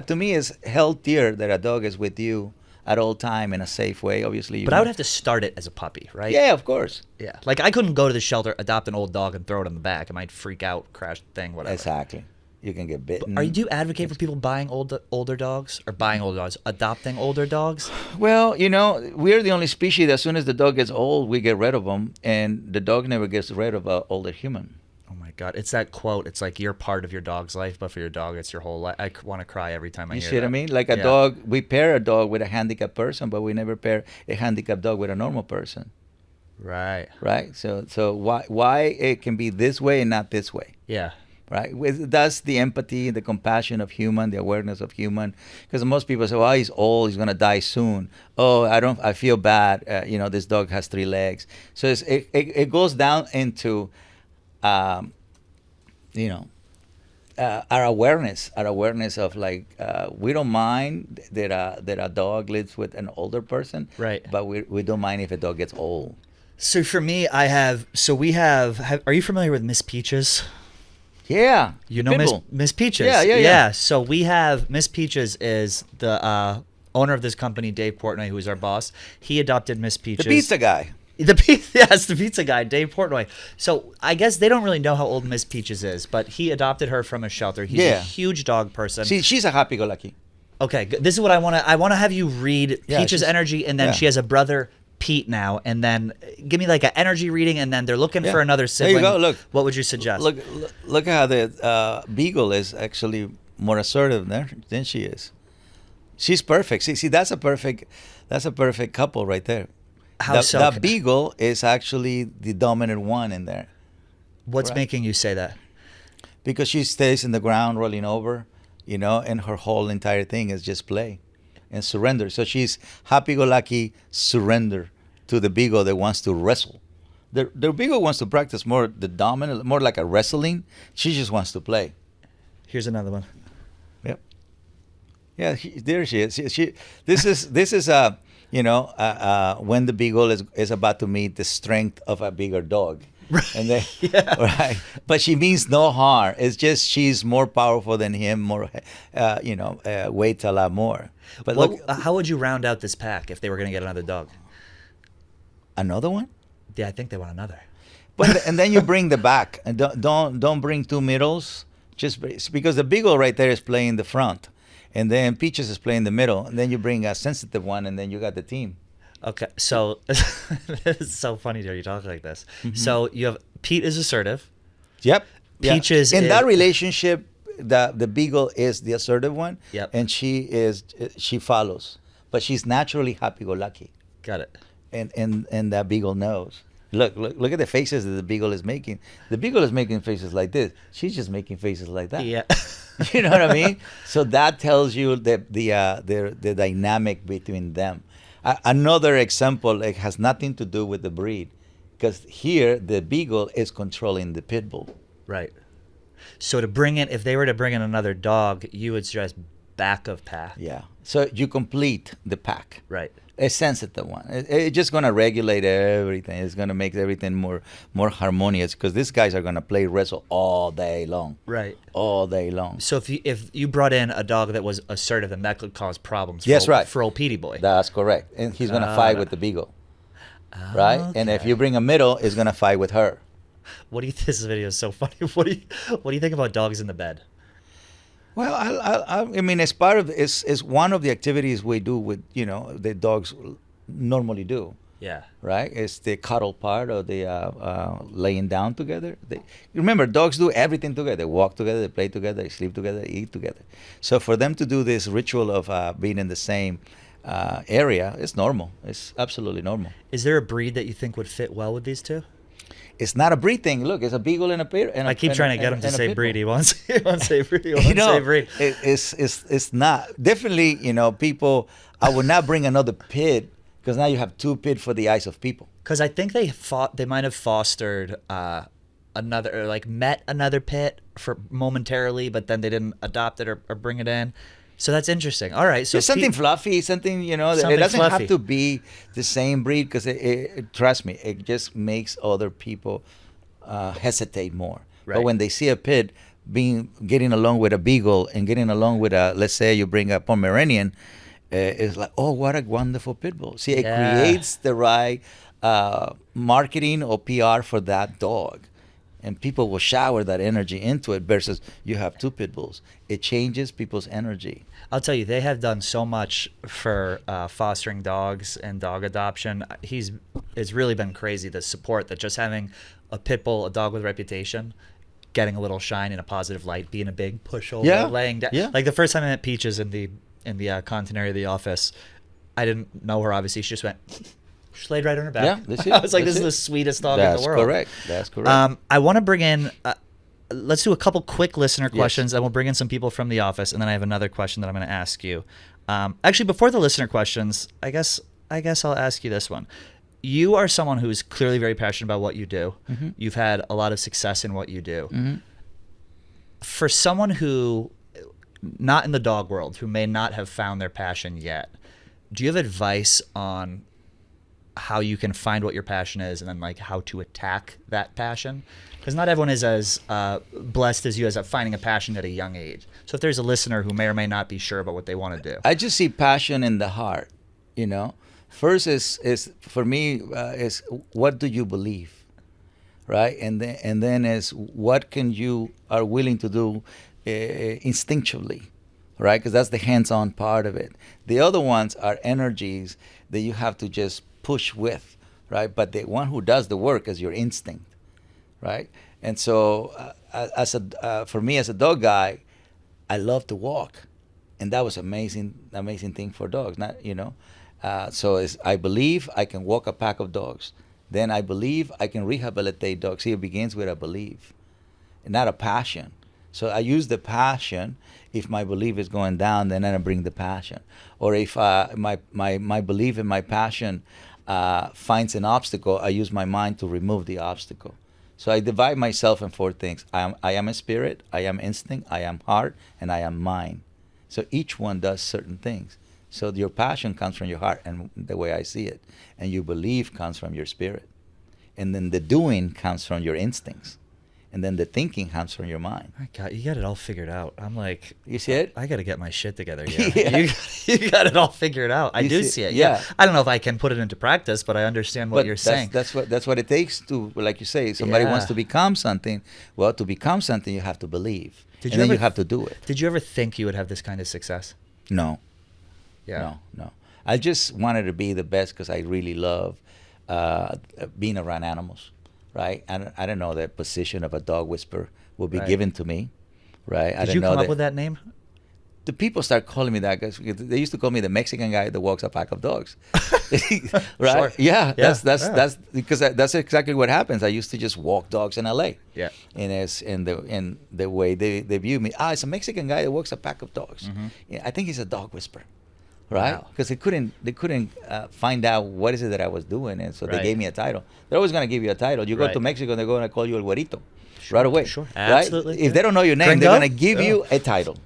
to me it's healthier that a dog is with you at all time in a safe way. Obviously, But I would have to start it as a puppy, right? Yeah, of course. Yeah. Like I couldn't go to the shelter, adopt an old dog, and throw it on the back. It might freak out, crash the thing, whatever. Exactly. You can get bitten. Do you advocate for people buying older dogs or buying older dogs, adopting older dogs? Well, we're the only species that as soon as the dog gets old, we get rid of them, and the dog never gets rid of an older human. Oh my God! It's that quote. It's like you're part of your dog's life, but for your dog, it's your whole life. I want to cry every time I You hear see what I that. mean? Like a Yeah. dog, we pair a dog with a handicapped person, but we never pair a handicapped dog with a normal person, Right. right? So why it can be this way and not this way? Yeah. Right, that's the empathy, the compassion of human, the awareness of human. Because most people say, "Well, he's old, he's gonna die soon." Oh, I feel bad. This dog has 3 legs. So it goes down into, our awareness of like we don't mind that a dog lives with an older person, Right. But we don't mind if a dog gets old. So for me, we have. Are you familiar with Miss Peaches? Yeah, You know Pitbull. Miss Peaches. Yeah. So we have Miss Peaches is the owner of this company, Dave Portnoy, who is our boss. He adopted Miss Peaches. The pizza guy. The pizza guy, Dave Portnoy. So I guess they don't really know how old Miss Peaches is, but he adopted her from a shelter. He's a Yeah. huge dog person. She's a happy-go-lucky. Okay, this is what I want to. I want to have you read Yeah, Peach's she's- energy, and then yeah. she has a brother, Pete, now, and then give me like an energy reading, and then they're looking Yeah. for another There sibling. you go, look. What would you suggest? Look how the beagle is actually more assertive than she is. She's perfect. See, that's a perfect couple right there. How so? That beagle is actually the dominant one in there What's Right. making you say that? because she stays in the ground rolling over, and her whole entire thing is just play and surrender. So she's happy-go-lucky, surrender to the beagle that wants to wrestle. The beagle wants to practice more the dominant, more like a wrestling. She just wants to play. Here's another one. Yep. Yeah, there she is. This is when the beagle is about to meet the strength of a bigger dog. And then, right. But she means no harm. It's just she's more powerful than him. More, weights a lot more. But look, How would you round out this pack if they were going to get another dog? another one. Yeah, I think they want another. But and then you bring the back, and don't bring 2 middles. Just because the beagle right there is playing the front, and then Peaches is playing the middle, and then you bring a sensitive one, and then you got the team. Okay, so it's so funny to hear you talk like this. Mm-hmm. So you have Pete is assertive. Yep. Peaches in is- that relationship, the beagle is the assertive one. Yep. And she follows, but she's naturally happy-go-lucky. Got it. and that beagle knows. Look at the faces that the beagle is making. The beagle is making faces like this. She's just making faces like that. Yeah. You know what I mean? So that tells you the dynamic between them. Another example, it has nothing to do with the breed, because here the beagle is controlling the pit bull. Right. So to bring in, if they were to bring in another dog, you would suggest back of pack. Yeah. So you complete the pack. Right. A sensitive one. It's just gonna regulate everything. It's gonna make everything more harmonious, because these guys are gonna play wrestle all day long. Right. All day long. So if you brought in a dog that was assertive, then that could cause problems. For Yes, old, right. For old Petey boy. That's correct. And he's gonna fight with the beagle. Right. And if Okay. you bring a middle, it's gonna fight with her. What do you? This video is so funny. What do you think about dogs in the bed? Well, I mean, it's part of it's one of the activities we do with the dogs normally do. Yeah. Right? It's the cuddle part of the laying down together. Remember, dogs do everything together. They walk together, they play together, they sleep together, they eat together. So for them to do this ritual of being in the same area, it's normal. It's absolutely normal. Is there a breed that you think would fit well with these two? It's not a breed thing. Look, it's a beagle and a pit. I keep trying to get him to say breed. He wants say breed. He wants You to say know, breed. it's not definitely. People. I would not bring another pit, because now you have two pit for the eyes of people. Because I think they might have fostered another, or like met another pit for momentarily, but then they didn't adopt it or bring it in. So that's interesting. All right, so It's something fluffy, something it Something doesn't fluffy. have to be the same breed, because trust me, it just makes other people hesitate more. Right. But when they see a pit getting along with a beagle and getting along with let's say you bring a Pomeranian, it's like, oh, what a wonderful pit bull. See, it Yeah. creates the right marketing or PR for that dog. And people will shower that energy into it, versus you have two pit bulls. It changes people's energy. I'll tell you, they have done so much for fostering dogs and dog adoption. It's really been crazy, the support that just having a pit bull, a dog with reputation, getting a little shine in a positive light, being a big pushover, Yeah, laying down. yeah. Like the first time I met Peaches in the content area of the office, I didn't know her, obviously. She just went, she laid right on her back. Yeah, that's it. I was like, That's this is it. the sweetest dog in the world. Correct. That's correct. I want to bring in, let's do a couple quick listener questions, and we'll bring in some people from the office, and then I have another question that I'm going to ask you. Actually, before the listener questions, I guess I'll ask you this one. You are someone who's clearly very passionate about what you do. Mm-hmm. You've had a lot of success in what you do. Mm-hmm. For someone who, not in the dog world, who may not have found their passion yet, do you have advice on how you can find what your passion is, and then like how to attack that passion? Because not everyone is as blessed as you as finding a passion at a young age. So if there's a listener who may or may not be sure about what they want to do. I just see passion in the heart. First is for me is what do you believe, right? And then is what can you are willing to do instinctually, right? Because that's the hands-on part of it. The other ones are energies that you have to just push with, right? But the one who does the work is your instinct, right? And so, for me as a dog guy, I love to walk, and that was amazing thing for dogs. I believe I can walk a pack of dogs. Then I believe I can rehabilitate dogs. See, it begins with a belief, and not a passion. So I use the passion. If my belief is going down, then I bring the passion. Or if my belief and my passion finds an obstacle, I use my mind to remove the obstacle. So I divide myself in four things. I am a spirit, I am instinct, I am heart, and I am mind. So each one does certain things. So your passion comes from your heart, and the way I see it. And your belief comes from your spirit. And then the doing comes from your instincts. And then the thinking comes from your mind. You got it all figured out. I'm like, You see it? I got to get my shit together. Yeah. Yeah. You got it all figured out. I You do see- see it. yeah. I don't know if I can put it into practice, but I understand what you're saying. That's what it takes to, like you say, somebody Yeah. wants to become something. Well, to become something, you have to believe. Did And you then ever- you have to do it. Did you ever think you would have this kind of success? No. Yeah. No. I just wanted to be the best because I really love being around animals, right? I don't know the position of a dog whisperer will be Right. given to me, right? I Did don't you know come up with that name? the people start calling me that because they used to call me the Mexican guy that walks a pack of dogs. Right? Sure. Yeah, Yeah, that's because that's exactly what happens. I used to just walk dogs in LA. Yeah. And the way they view me, it's a Mexican guy that walks a pack of dogs. Mm-hmm. Yeah, I think he's a dog whisperer. Right? Wow. Because they couldn't find out what is it that I was doing, and so they Right. gave me a title. They're always gonna give you a title. You go Right. to Mexico, they're gonna call you el güerito. Sure, Right away. sure. Right? Absolutely. If they don't know your name, Gringo? they're gonna give Yeah. you a title.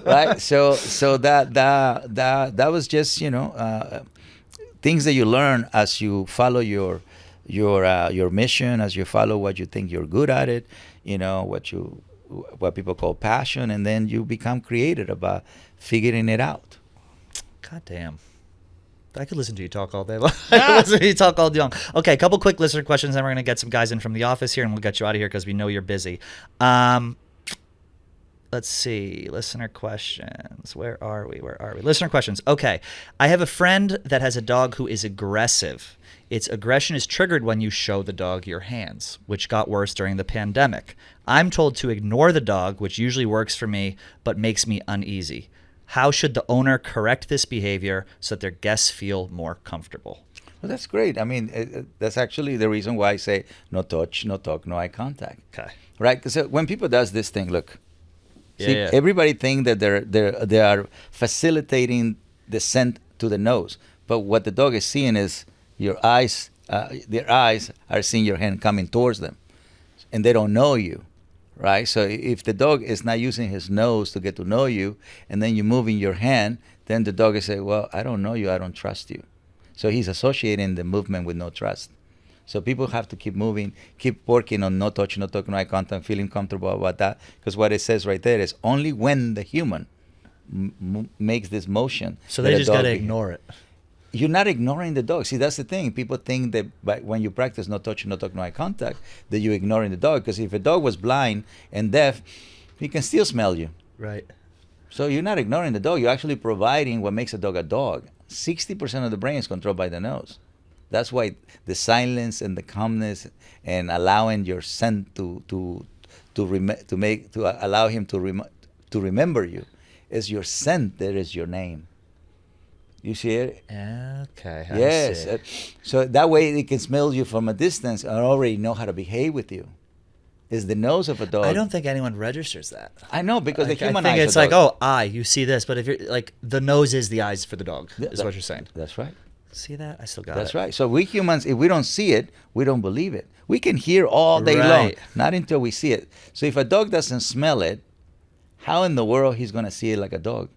Right? So that was just things that you learn as you follow your mission, as you follow what you think you're good at it, what people call passion, and then you become creative about figuring it out. God damn. I could listen to you talk all day long. I could listen to you talk all day long. Okay, a couple quick listener questions, then we're going to get some guys in from the office here, and we'll get you out of here because we know you're busy. Let's see. Listener questions. Where are we? Listener questions. Okay. I have a friend that has a dog who is aggressive. Its aggression is triggered when you show the dog your hands, which got worse during the pandemic. I'm told to ignore the dog, which usually works for me, but makes me uneasy. How should the owner correct this behavior so that their guests feel more comfortable? Well, that's great. I mean, that's actually the reason why I say no touch, no talk, no eye contact. Okay. Right? Because when people does this thing, look, Yeah, see, yeah. everybody think that they are facilitating the scent to the nose, but what the dog is seeing is your eyes. Their eyes are seeing your hand coming towards them, and they don't know you. Right? So if the dog is not using his nose to get to know you, and then you moving your hand, then the dog is saying, well, I don't know you, I don't trust you. So he's associating the movement with no trust. So people have to keep moving, keep working on no touch, no talk, no eye contact, feeling comfortable about that. Because what it says right there is only when the human makes this motion. So that they a just got to dog ignore it. You're not ignoring the dog. See, that's the thing. People think that when you practice no touch, no talk, no eye contact, that you're ignoring the dog. Because if a dog was blind and deaf, he can still smell you. Right. So you're not ignoring the dog. You're actually providing what makes a dog a dog. 60% of the brain is controlled by the nose. That's why the silence and the calmness and allowing your scent to allow him to remember you is your scent. That is your name. You see it? Okay. I Yes. see. So that way it can smell you from a distance and already know how to behave with you. Is the nose of a dog. I don't think anyone registers that. I know because Like, the human I think eyes it's are like, dog. oh, eye, you see this, but if you're like, the nose is the eyes for the dog, is what you're saying. That's right. See that? I still got That's it. right. So we humans, if we don't see it, we don't believe it. We can hear all day long, Right. not until we see it. So if a dog doesn't smell it, how in the world he's going to see it like a dog?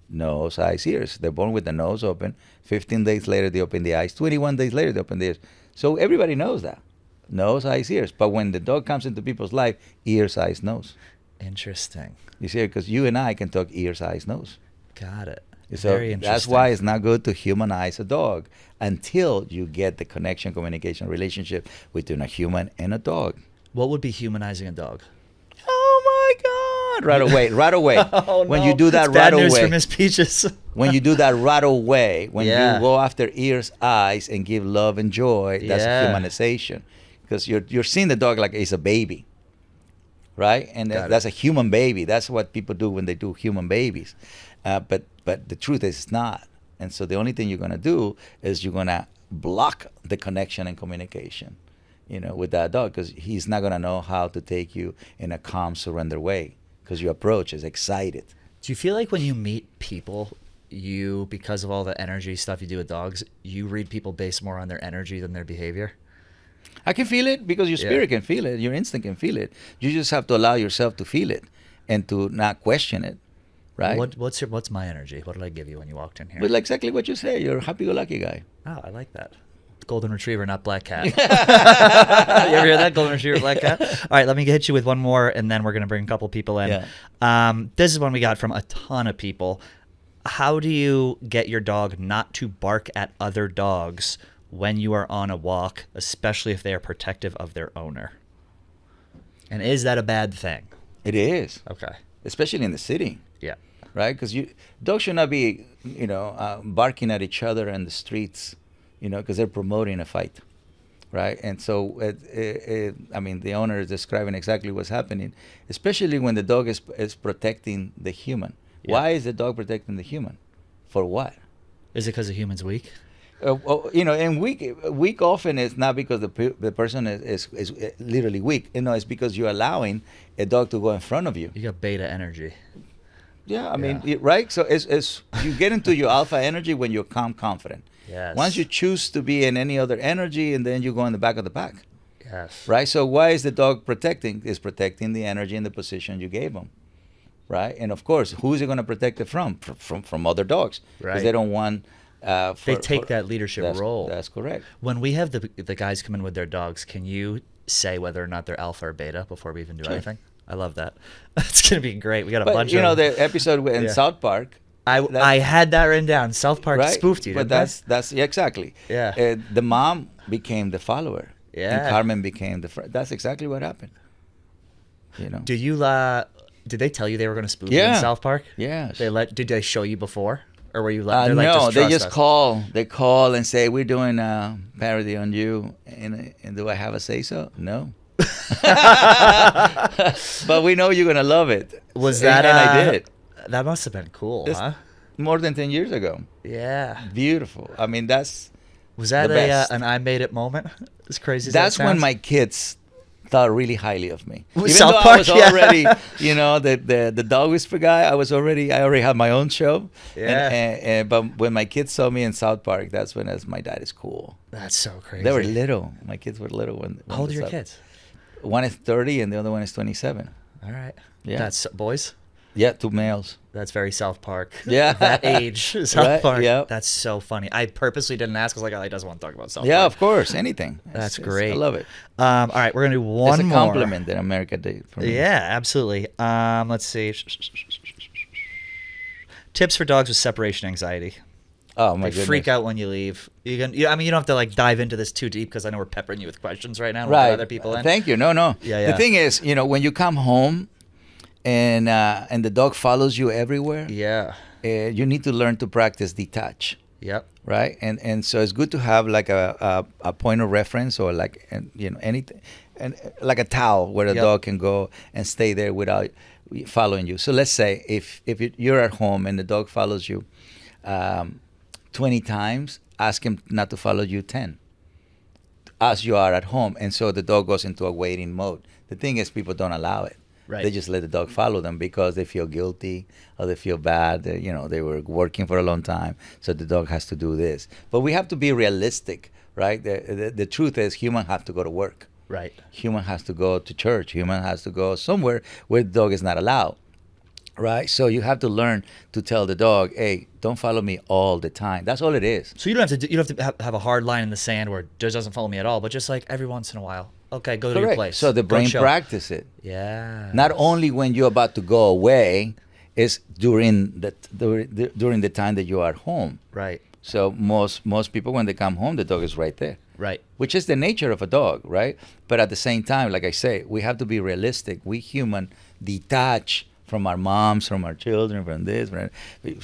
Nose, eyes, ears. They're born with the nose open. 15 days later, they open the eyes. 21 days later, they open the ears. So everybody knows that. Nose, eyes, ears. But when the dog comes into people's life, ears, eyes, nose. Interesting. You see, because you and I can talk ears, eyes, nose. Got it. So Very interesting. that's why it's not good to humanize a dog until you get the connection, communication, relationship between a human and a dog. What would be humanizing a dog? Oh my God! Right away. Oh, When no. you do that It's bad right news away. for Miss Peaches. When you do that right away, when Yeah. you go after ears, eyes, and give love and joy, that's Yeah. humanization. Because you're seeing the dog like it's a baby, right? And Got it. that's a human baby. That's what people do when they do human babies. But the truth is it's not. And so the only thing you're gonna do is you're gonna block the connection and communication, with that dog, because he's not gonna know how to take you in a calm, surrender way. Because your approach is excited. Do you feel like when you meet people, because of all the energy stuff you do with dogs, you read people based more on their energy than their behavior? I can feel it because your Yeah. spirit can feel it, your instinct can feel it. You just have to allow yourself to feel it and to not question it, right? What's my energy? What did I give you when you walked in here? But like exactly what you say, you're a happy-go-lucky guy. Oh, I like that. Golden Retriever, not Black Cat. You ever hear that? Golden Retriever, Black Cat? All right, let me hit you with one more, and then we're going to bring a couple people in. Yeah. This is one we got from a ton of people. How do you get your dog not to bark at other dogs when you are on a walk, especially if they are protective of their owner? And is that a bad thing? It is, Okay. especially in the city, Yeah. right? Because dogs should not be, barking at each other in the streets, because they're promoting a fight, right? And so, the owner is describing exactly what's happening, especially when the dog is protecting the human. Yeah. Why is the dog protecting the human? For what? Is it because the human's weak? And weak often is not because the person is literally weak. It's because you're allowing a dog to go in front of you. You got beta energy. Yeah, I mean, Yeah. right? So it's you get into your alpha energy when you're calm, confident. Yes. Once you choose to be in any other energy, and then you go in the back of the pack. Yes. Right? So why is the dog protecting? Is protecting the energy and the position you gave him. Right? And of course, who is it going to protect it from? From other dogs. Because Right. they don't want... They take that leadership role. That's correct. When we have the guys come in with their dogs, can you say whether or not they're alpha or beta before we even do Sure. anything? I love that. It's going to be great. We got a But bunch you of... know the episode in Yeah. South Park... I had that written down. South Park right? spoofed you, But didn't that's yeah, exactly. Yeah. The mom became the follower. Yeah. And Carmen became the friend. That's exactly what happened. You know. Do you did they tell you they were going to spoof you Yeah. in South Park? Yes. Did they show you before, or were you they're like, no, they trust just us? call. They call and say we're doing a parody on you, and do I have a say so? No. But we know you're gonna love it. Was And- that And I did. That must have been cool, It's huh? more than 10 years ago. Yeah. Beautiful. I mean, that's Was that the best. an I made it moment? As crazy as that's that when sounds? my kids thought really highly of me. With Even South though I Park, was yeah. already, the dog whisper guy, I already had my own show. Yeah. But when my kids saw me in South Park, that's when my dad is cool. That's so crazy. They were little. My kids were little when. How old are this your happened. kids? One is 30 and the other one is 27. All right. Yeah. That's boys. Yeah, 2 males. That's very South Park. Yeah. That age, South Right, Park. yeah. That's so funny. I purposely didn't ask. I was like, oh, he doesn't want to talk about South Yeah, Park. of course. Anything. That's I great. love it. All right, we're gonna do one It's a more. compliment that America did for me. Yeah, absolutely. Let's see. Tips for dogs with separation anxiety. Oh my They goodness. freak out when you leave. I mean, you don't have to like dive into this too deep because I know we're peppering you with questions right now. And we'll get Right. other people in. Thank you. No. Yeah, yeah. The thing is, when you come home and the dog follows you everywhere, Yeah. you need to learn to practice detach, Yep. right? And so it's good to have like a point of reference or like anything, and like a towel where the Yep. dog can go and stay there without following you. So let's say if you're at home and the dog follows you 20 times, ask him not to follow you 10 as you are at home. And so the dog goes into a waiting mode. The thing is, people don't allow it. Right. They just let the dog follow them because they feel guilty or they feel bad. They were working for a long time, so the dog has to do this. But we have to be realistic, right? The truth is, human have to go to work. Right. Human has to go to church. Human has to go somewhere where the dog is not allowed. Right? So you have to learn to tell the dog, hey, don't follow me all the time. That's all it is. So you don't have to have a hard line in the sand where it just doesn't follow me at all, but just like every once in a while. Okay, go to your Correct. place. So the Go brain chill. practice it. Yeah. Not only when you're about to go away, it's during the time that you are home. Right. So most people, when they come home, the dog is right there. Right. Which is the nature of a dog, right? But at the same time, like I say, we have to be realistic. We human detach from our moms, from our children, from this.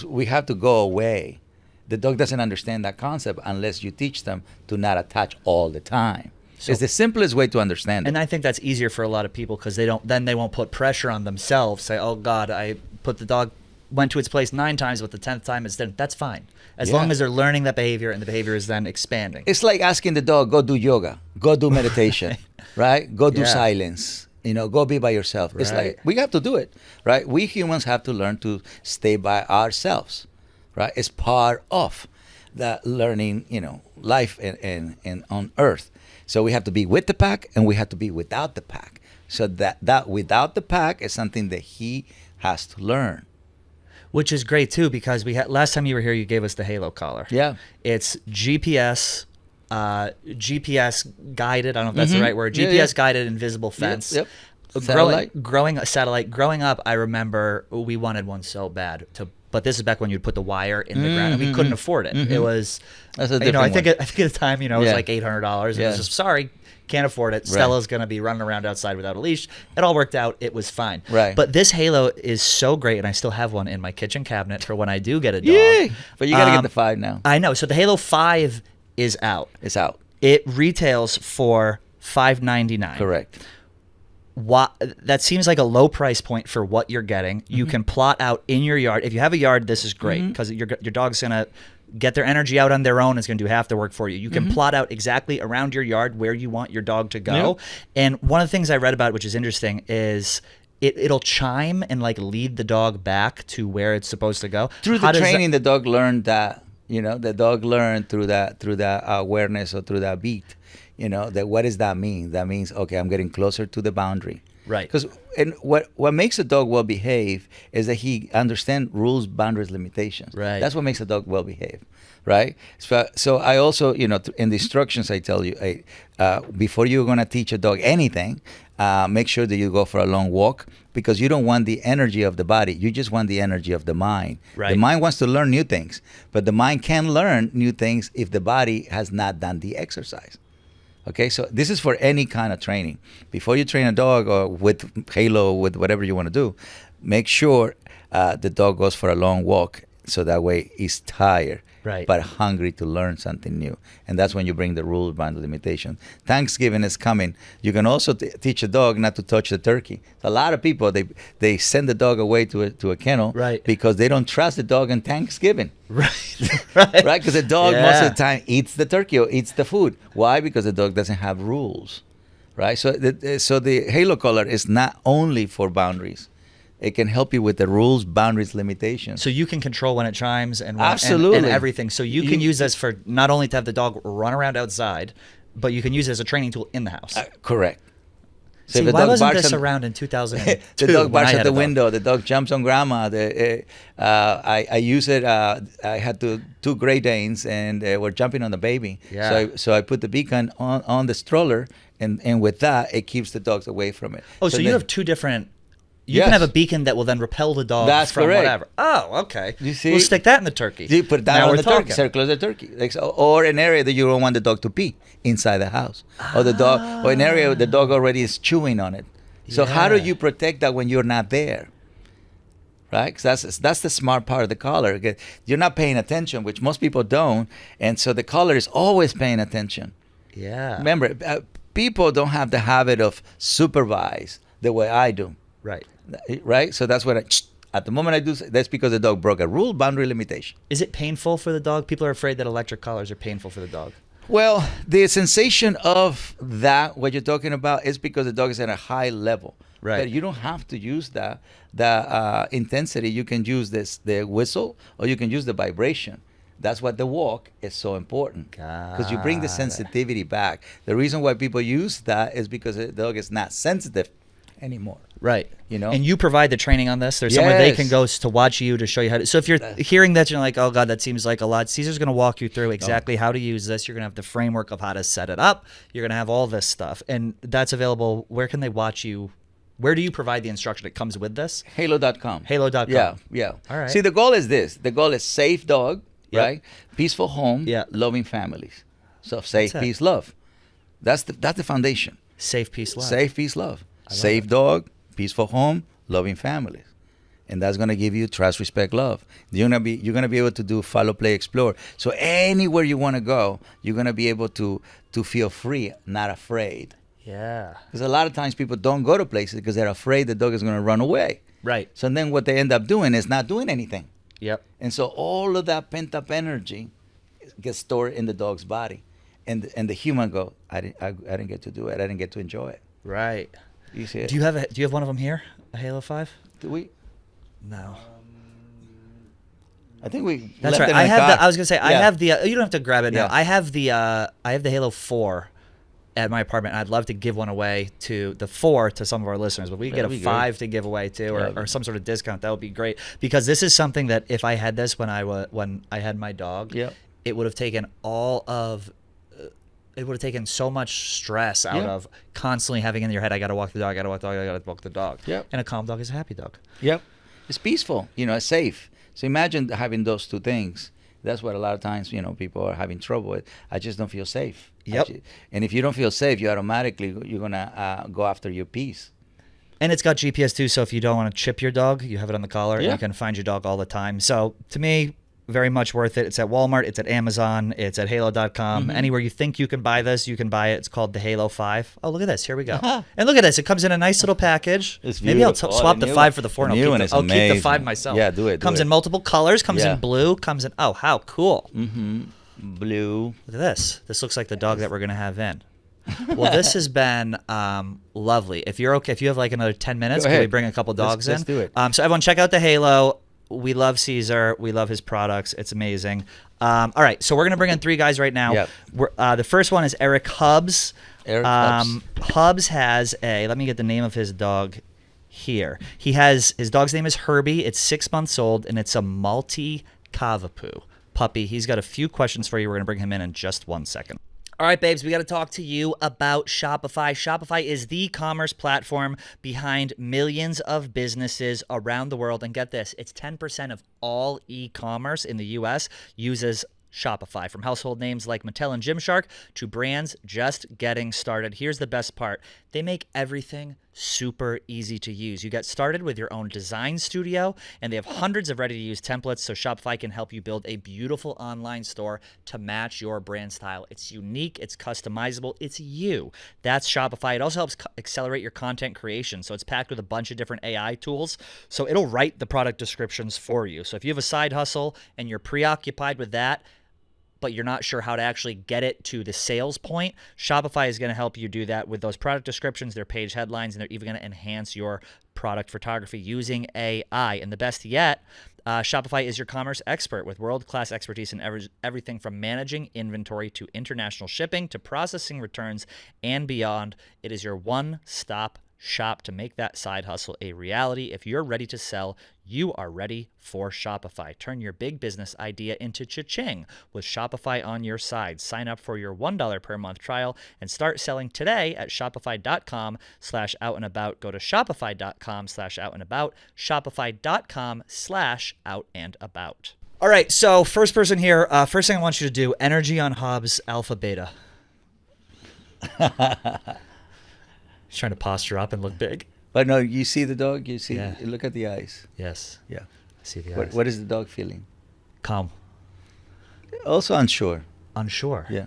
We have to go away. The dog doesn't understand that concept unless you teach them to not attach all the time. So- It's the simplest way to understand it. And I think that's easier for a lot of people because they won't put pressure on themselves. Say, oh God, I put the dog went to its place 9 times, but the 10th time it's didn't. That's fine, as long Yeah. as they're learning that behavior and the behavior is then expanding. It's like asking the dog, go do yoga, go do meditation, right? Go do Yeah. silence, go be by yourself. It's Right. like, we have to do it, right? We humans have to learn to stay by ourselves, right? It's part of that learning, life and on earth. So we have to be with the pack and we have to be without the pack. So that without the pack is something that he has to learn. Which is great too, because we had last time you were here, you gave us the Halo collar. Yeah. It's GPS guided. I don't know if that's the Mhm. right word. Yeah, GPS yeah. guided invisible fence. Yep. Growing Satellite. satellite. Growing up, I remember we wanted one so bad but this is back when you'd put the wire in the ground, and we couldn't afford it. It was, That's a I different think one. at the time, it was Yeah. like $800. It Yeah. was just sorry. Can't afford it. Stella's going to be running around outside without a leash. It all worked out. It was fine. Right. But this Halo is so great, and I still have one in my kitchen cabinet for when I do get a dog. Yay! But you got to get the 5 now. I know. So the Halo 5 is out. It's out. It retails for $5.99. Correct. that seems like a low price point for what you're getting. You can plot out in your yard. If you have a yard, this is great because your dog's going to get their energy out on their own. It's going to do half the work for you. You can plot out exactly around your yard where you want your dog to go. Yep. And one of the things I read about, which is interesting, is it'll chime and like lead the dog back to where it's supposed to go. Through the training, the dog learned that, the dog learned through that awareness or through that beat, that what does that mean? That means, okay, I'm getting closer to the boundary. Right. Because what makes a dog well behave is that he understands rules, boundaries, limitations. Right. That's what makes a dog well behave. Right. So I also, in the instructions I tell you, before you're going to teach a dog anything, make sure that you go for a long walk, because you don't want the energy of the body. You just want the energy of the mind. Right. The mind wants to learn new things, but the mind can learn new things if the body has not done the exercise. Okay, so this is for any kind of training. Before you train a dog or with Halo, with whatever you want to do, make sure the dog goes for a long walk, so that way he's tired, right, but hungry to learn something new. And that's when you bring the rule bound limitation. Thanksgiving is coming. You can also teach a dog not to touch the turkey. A lot of people, they send the dog away to a kennel, right, because they don't trust the dog on Thanksgiving. Right. Right. Because the dog most of the time eats the turkey or eats the food. Why? Because the dog doesn't have rules, right? So the Halo collar is not only for boundaries. It can help you with the rules, boundaries, limitations. So you can control when it chimes and absolutely and everything. So you can use this for not only to have the dog run around outside, but you can use it as a training tool in the house. Correct. So see, why wasn't this around in 2002? The dog barks at the window. The dog jumps on grandma. I use it. I had two Great Danes, and they were jumping on the baby. Yeah. So I put the beacon on the stroller, and with that, it keeps the dogs away from it. Oh, so you have two different... You can have a beacon that will then repel the dog from correct. Whatever. Oh, okay. You see? We'll stick that in the turkey. You put that on the turkey, circle the turkey. Or an area that you don't want the dog to pee inside the house. Or the dog, or an area the dog already is chewing on it. So how do you protect that when you're not there? Right? Because that's the smart part of the collar. You're not paying attention, which most people don't. And so the collar is always paying attention. Yeah. Remember, people don't have the habit of supervise the way I do. Right. Right? So that's what at the moment I do, that's because the dog broke a rule, boundary, limitation. Is it painful for the dog? People are afraid that electric collars are painful for the dog. Well, the sensation of that, what you're talking about, is because the dog is at a high level. Right. But you don't have to use the intensity. You can use the whistle, or you can use the vibration. That's what the walk is so important, because you bring the sensitivity back. The reason why people use that is because the dog is not sensitive anymore. Right. And you provide the training on this. There's somewhere they can go to watch you, to show you how to. So if you're hearing that, you're like, oh God, that seems like a lot. Cesar's going to walk you through exactly how to use this. You're going to have the framework of how to set it up. You're going to have all this stuff. And that's available. Where can they watch you? Where do you provide the instruction that comes with this? Halo.com. Halo.com. Yeah. All right. See, the goal is this. The goal is safe dog, right? Peaceful home, loving families. So safe, peace, love. That's the foundation. Safe, peace, love. Safe, peace, love. Safe dog, peaceful home, loving families. And that's going to give you trust, respect, love. You're going to be able to do follow, play, explore. So anywhere you want to go, you're going to be able to feel free, not afraid. Yeah. Because a lot of times people don't go to places because they're afraid the dog is going to run away. Right. So then what they end up doing is not doing anything. Yep. And so all of that pent up energy gets stored in the dog's body. And the human go, I didn't get to do it. I didn't get to enjoy it. Right. You see it? Do you have one of them here? A Halo 5? Do we? No. I think we. That's left right. it in the car. I was gonna say I have the. You don't have to grab it now. Yeah. I have the Halo 4 at my apartment. And I'd love to give one away to the 4 to some of our listeners, but we get a 5 to give away too, or some sort of discount. That would be great, because this is something that if I had this when I had my dog, it would have taken it would have taken so much stress out of constantly having in your head, I got to walk the dog, I got to walk the dog, I got to walk the dog. Yep. And a calm dog is a happy dog. Yep. It's peaceful, it's safe. So imagine having those two things. That's what a lot of times, people are having trouble with. I just don't feel safe. Yep. And if you don't feel safe, you're going to go after your peace. And it's got GPS too, so if you don't want to chip your dog, you have it on the collar, and you can find your dog all the time. So to me, very much worth it. It's at Walmart, it's at Amazon, it's at halo.com. Anywhere you think you can buy this, you can buy it. It's called the Halo 5. Oh, look at this. Here we go. And look at this. It comes in a nice little package. It's Maybe I'll beautiful. swap the 5 for the 4 and I'll keep the 5 amazing. myself. Yeah, do it. Comes in multiple colors, comes in blue, comes in, oh, how cool. Blue. Look at this. This looks like the dog that we're going to have in. Well, this has been lovely. If you're okay, if you have like another 10 minutes, can we bring a couple dogs let's in? do it. So everyone check out the Halo. We love Cesar. We love his products. It's amazing. All right, so we're going to bring in 3 guys right now. Yep. The first one is Eric Hubbs. Eric Hubbs. Hubbs has let me get the name of his dog here. His dog's name is Herbie. It's 6 months old, and it's a Maltese Cavapoo puppy. He's got a few questions for you. We're going to bring him in just 1 second. All right, babes, we got to talk to you about Shopify. Shopify is the commerce platform behind millions of businesses around the world. And get this, it's 10% of all e-commerce in the U.S. uses Shopify, from household names like Mattel and Gymshark to brands just getting started. Here's the best part. They make everything super easy to use. You get started with your own design studio, and they have hundreds of ready-to-use templates, so Shopify can help you build a beautiful online store to match your brand style. It's unique, it's customizable, it's you. That's Shopify. It also helps accelerate your content creation, so it's packed with a bunch of different AI tools, so it'll write the product descriptions for you. So if you have a side hustle and you're preoccupied with that, but you're not sure how to actually get it to the sales point, Shopify is going to help you do that with those product descriptions, their page headlines, and they're even going to enhance your product photography using AI. And the best yet, Shopify is your commerce expert with world-class expertise in everything from managing inventory to international shipping to processing returns and beyond. It is your one-stop shop to make that side hustle a reality. If you're ready to sell, you are ready for Shopify. Turn your big business idea into cha-ching with Shopify on your side. Sign up for your $1 per month trial and start selling today at shopify.com/outandabout. Go to shopify.com/outandabout, shopify.com/outandabout. All right, so first person here, first thing I want you to do, energy on Hobbs, alpha, beta. He's trying to posture up and look big. But no, you see the dog? You see? Yeah. Look at the eyes. Yes. Yeah. I see the eyes. What is the dog feeling? Calm. Also unsure. Unsure. Yeah.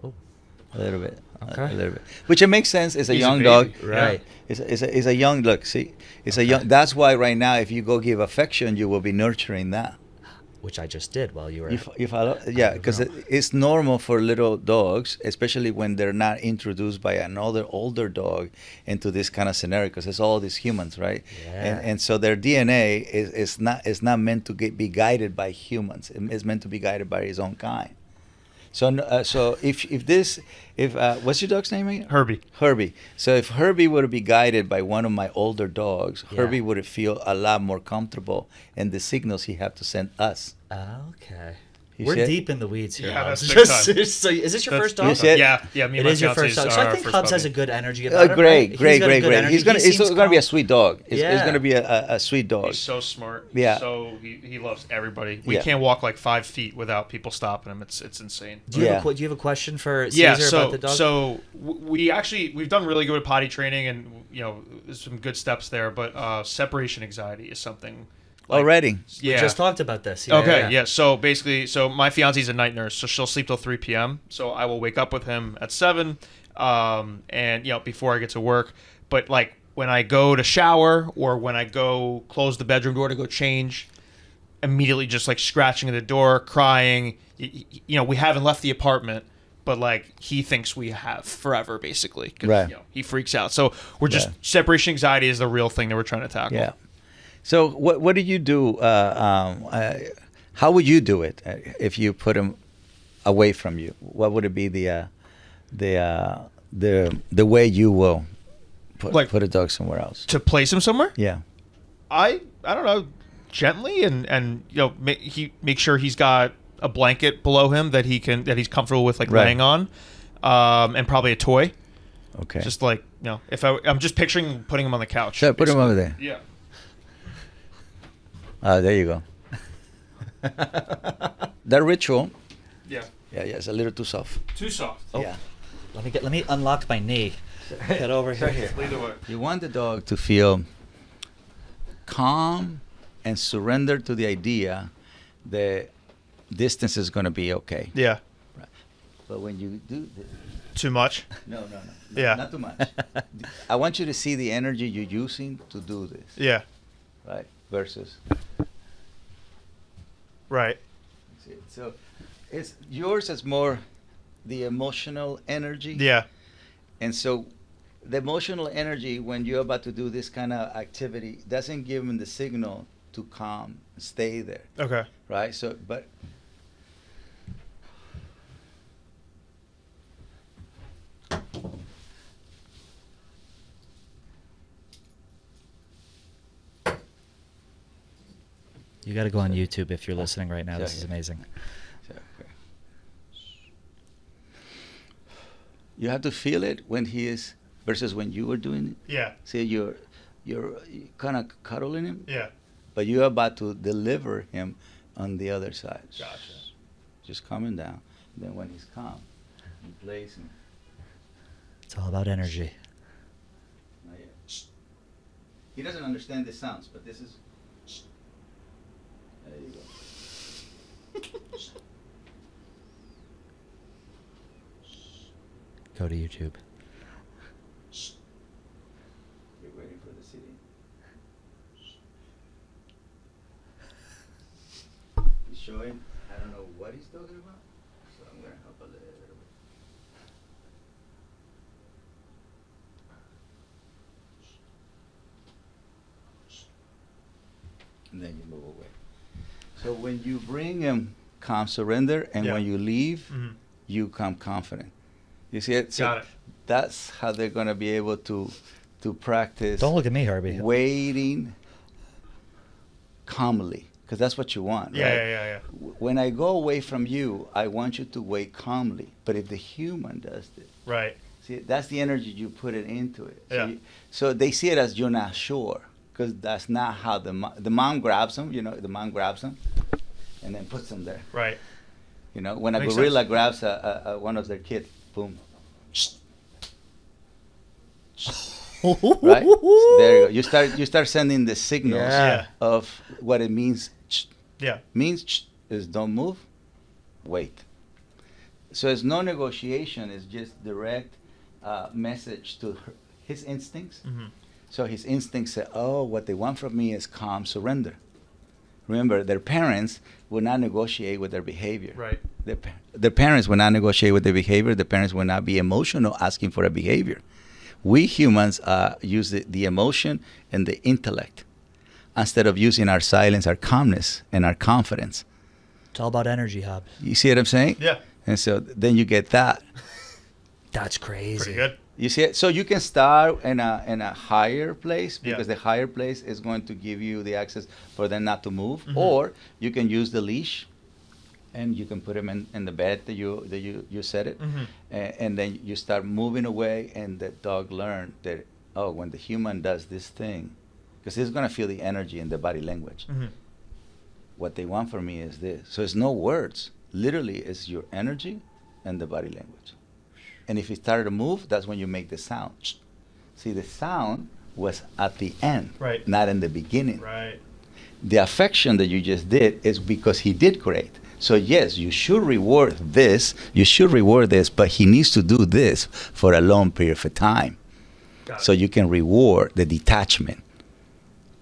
Oh. A little bit. Okay. A little bit. Which it makes sense. It's a He's a young baby. dog. Right. It's a young look. See, it's a young. That's why right now, if you go give affection, you will be nurturing that. Which I just did while you were... You follow? Yeah, because it's normal for little dogs, especially when they're not introduced by another older dog into this kind of scenario, because it's all these humans, right? Yeah. And so their DNA is not meant to be guided by humans. It's meant to be guided by its own kind. So if what's your dog's name again? Herbie. So if Herbie were to be guided by one of my older dogs, Yeah. Herbie would feel a lot more comfortable in the signals he have to send us. Okay. You We're see it? deep in the weeds here. Yeah, Hobbs. that's big time. So is this your first dog? You see it? Yeah, me and It my is your fiance's first dog. So I our think first Hobbs has a puppy. good energy about him. Great. He's got a good energy. He's gonna He seems be a calm. sweet dog. He's Yeah. gonna be a sweet dog. He's so smart. Yeah. So he loves everybody. We Yeah. can't walk like 5 feet without people stopping him. It's insane. Do you have Yeah. do you have a question for Yeah. Cesar about the dog? We've done really good with potty training, and there's some good steps there. But separation anxiety is something. Already. Yeah. We just talked about this. Okay, yeah. So basically, my fiance's a night nurse, so she'll sleep till 3 p.m. So I will wake up with him at 7, and before I get to work. But like when I go to shower or when I go close the bedroom door to go change, immediately just like scratching at the door, crying. We haven't left the apartment, but like he thinks we have forever, basically. 'Cause, Right. He freaks out. So we're just Yeah. separation anxiety is the real thing that we're trying to tackle. Yeah. So what do you do? How would you do it if you put him away from you? What would it be the way you will put a dog somewhere else? To place him somewhere? Yeah. I don't know, gently and make sure he's got a blanket below him that he's comfortable with, like Right. laying on, and probably a toy. Okay. Just like if I'm just picturing putting him on the couch. So put him basically. over there. Yeah. There you go. That ritual. Yeah. Yeah, it's a little too soft. Too soft. Yeah. Let me unlock my knee. Get over here. Lead the way. You want the dog to feel calm and surrender to the idea the distance is going to be okay. Yeah. But when you do this, Too much. no, Yeah. not too much. I want you to see the energy you're using to do this, Yeah. right? Versus, Right. so it's yours is more the emotional energy. Yeah. And so the emotional energy when you're about to do this kind of activity doesn't give them the signal to calm, stay there, Okay. right? So, but You got to go on YouTube if you're listening right now. This Sure. is amazing. you have to feel it when he is versus when you were doing it. Yeah. See, you're kind of cuddling him, Yeah. but you're about to deliver him on the other side. Gotcha. Just calming down. Then when he's calm, you place him. It's all about energy. Not yet. He doesn't understand the sounds, but this is. There you go. Go to YouTube. You're waiting for the CD. He's showing. I don't know what he's talking about, so I'm gonna help a little bit. And then you move away. So when you bring him calm surrender, and Yeah. when you leave, Mhm. you come confident. You see it? So Got it. that's how they're gonna be able to practice Don't look at me, Harvey. waiting calmly, because that's what you want, Yeah, right? yeah. When I go away from you, I want you to wait calmly. But if the human does this, Right. see, that's the energy you put it into it. So, Yeah. so they see it as you're not sure, because that's not how the mom grabs them. You know, the mom grabs them and then puts them there. Right. You know, when a Makes gorilla sense. grabs one of their kids, boom. Right? So there you go. You start sending the signals Yeah. of what it means. Yeah. Means is don't move, wait. So it's no negotiation. It's just direct message to his instincts. Mm-hmm. So his instincts say, "Oh, what they want from me is calm surrender." Remember, their parents will not negotiate with their behavior. Right. Their parents will not negotiate with their behavior. The parents will not be emotional asking for a behavior. We humans use the emotion and the intellect instead of using our silence, our calmness, and our confidence. It's all about energy, Hub. You see what I'm saying? Yeah. And so then you get that. That's crazy. Pretty good. You see it? So you can start in a higher place, Yeah. because the higher place is going to give you the access for them not to move. Mhm. Or you can use the leash, and you can put them in the bed that you set it, Mhm. and then you start moving away, and the dog learn that, oh, when the human does this thing, because he's going to feel the energy in the body language. Mm-hmm. What they want from me is this. So it's no words. Literally, it's your energy and the body language. And if it started to move, that's when you make the sound. See, the sound was at the end, Right. not in the beginning. Right. The affection that you just did is because he did great. So yes, you should reward this, but he needs to do this for a long period of time. Got So it. you can reward the detachment.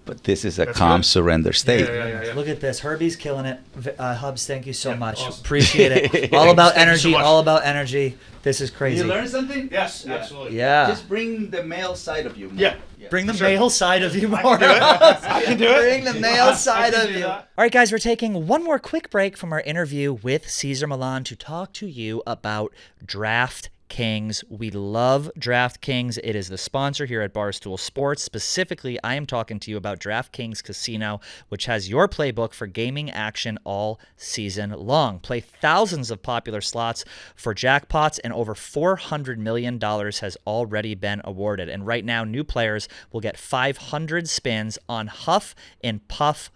But this is a That's calm good. surrender state. Yeah. Look at this. Herbie's killing it. Hubs, thank you so Yeah, much. awesome. Appreciate it. All about Thank you so energy. much. All about energy. This is crazy. You learn something? Yes, Yeah. absolutely. Yeah. Just bring the male side of you more. Yeah. Bring the Sure. male side of you more. I can do it. I can do it. Bring the male side can of do you. that. All right, guys, we're taking one more quick break from our interview with Cesar Milan to talk to you about DraftKings. We love DraftKings. It is the sponsor here at Barstool Sports. Specifically, I am talking to you about DraftKings Casino, which has your playbook for gaming action all season long. Play thousands of popular slots for jackpots, and over $400 million has already been awarded. And right now, new players will get 500 spins on Huff and Puff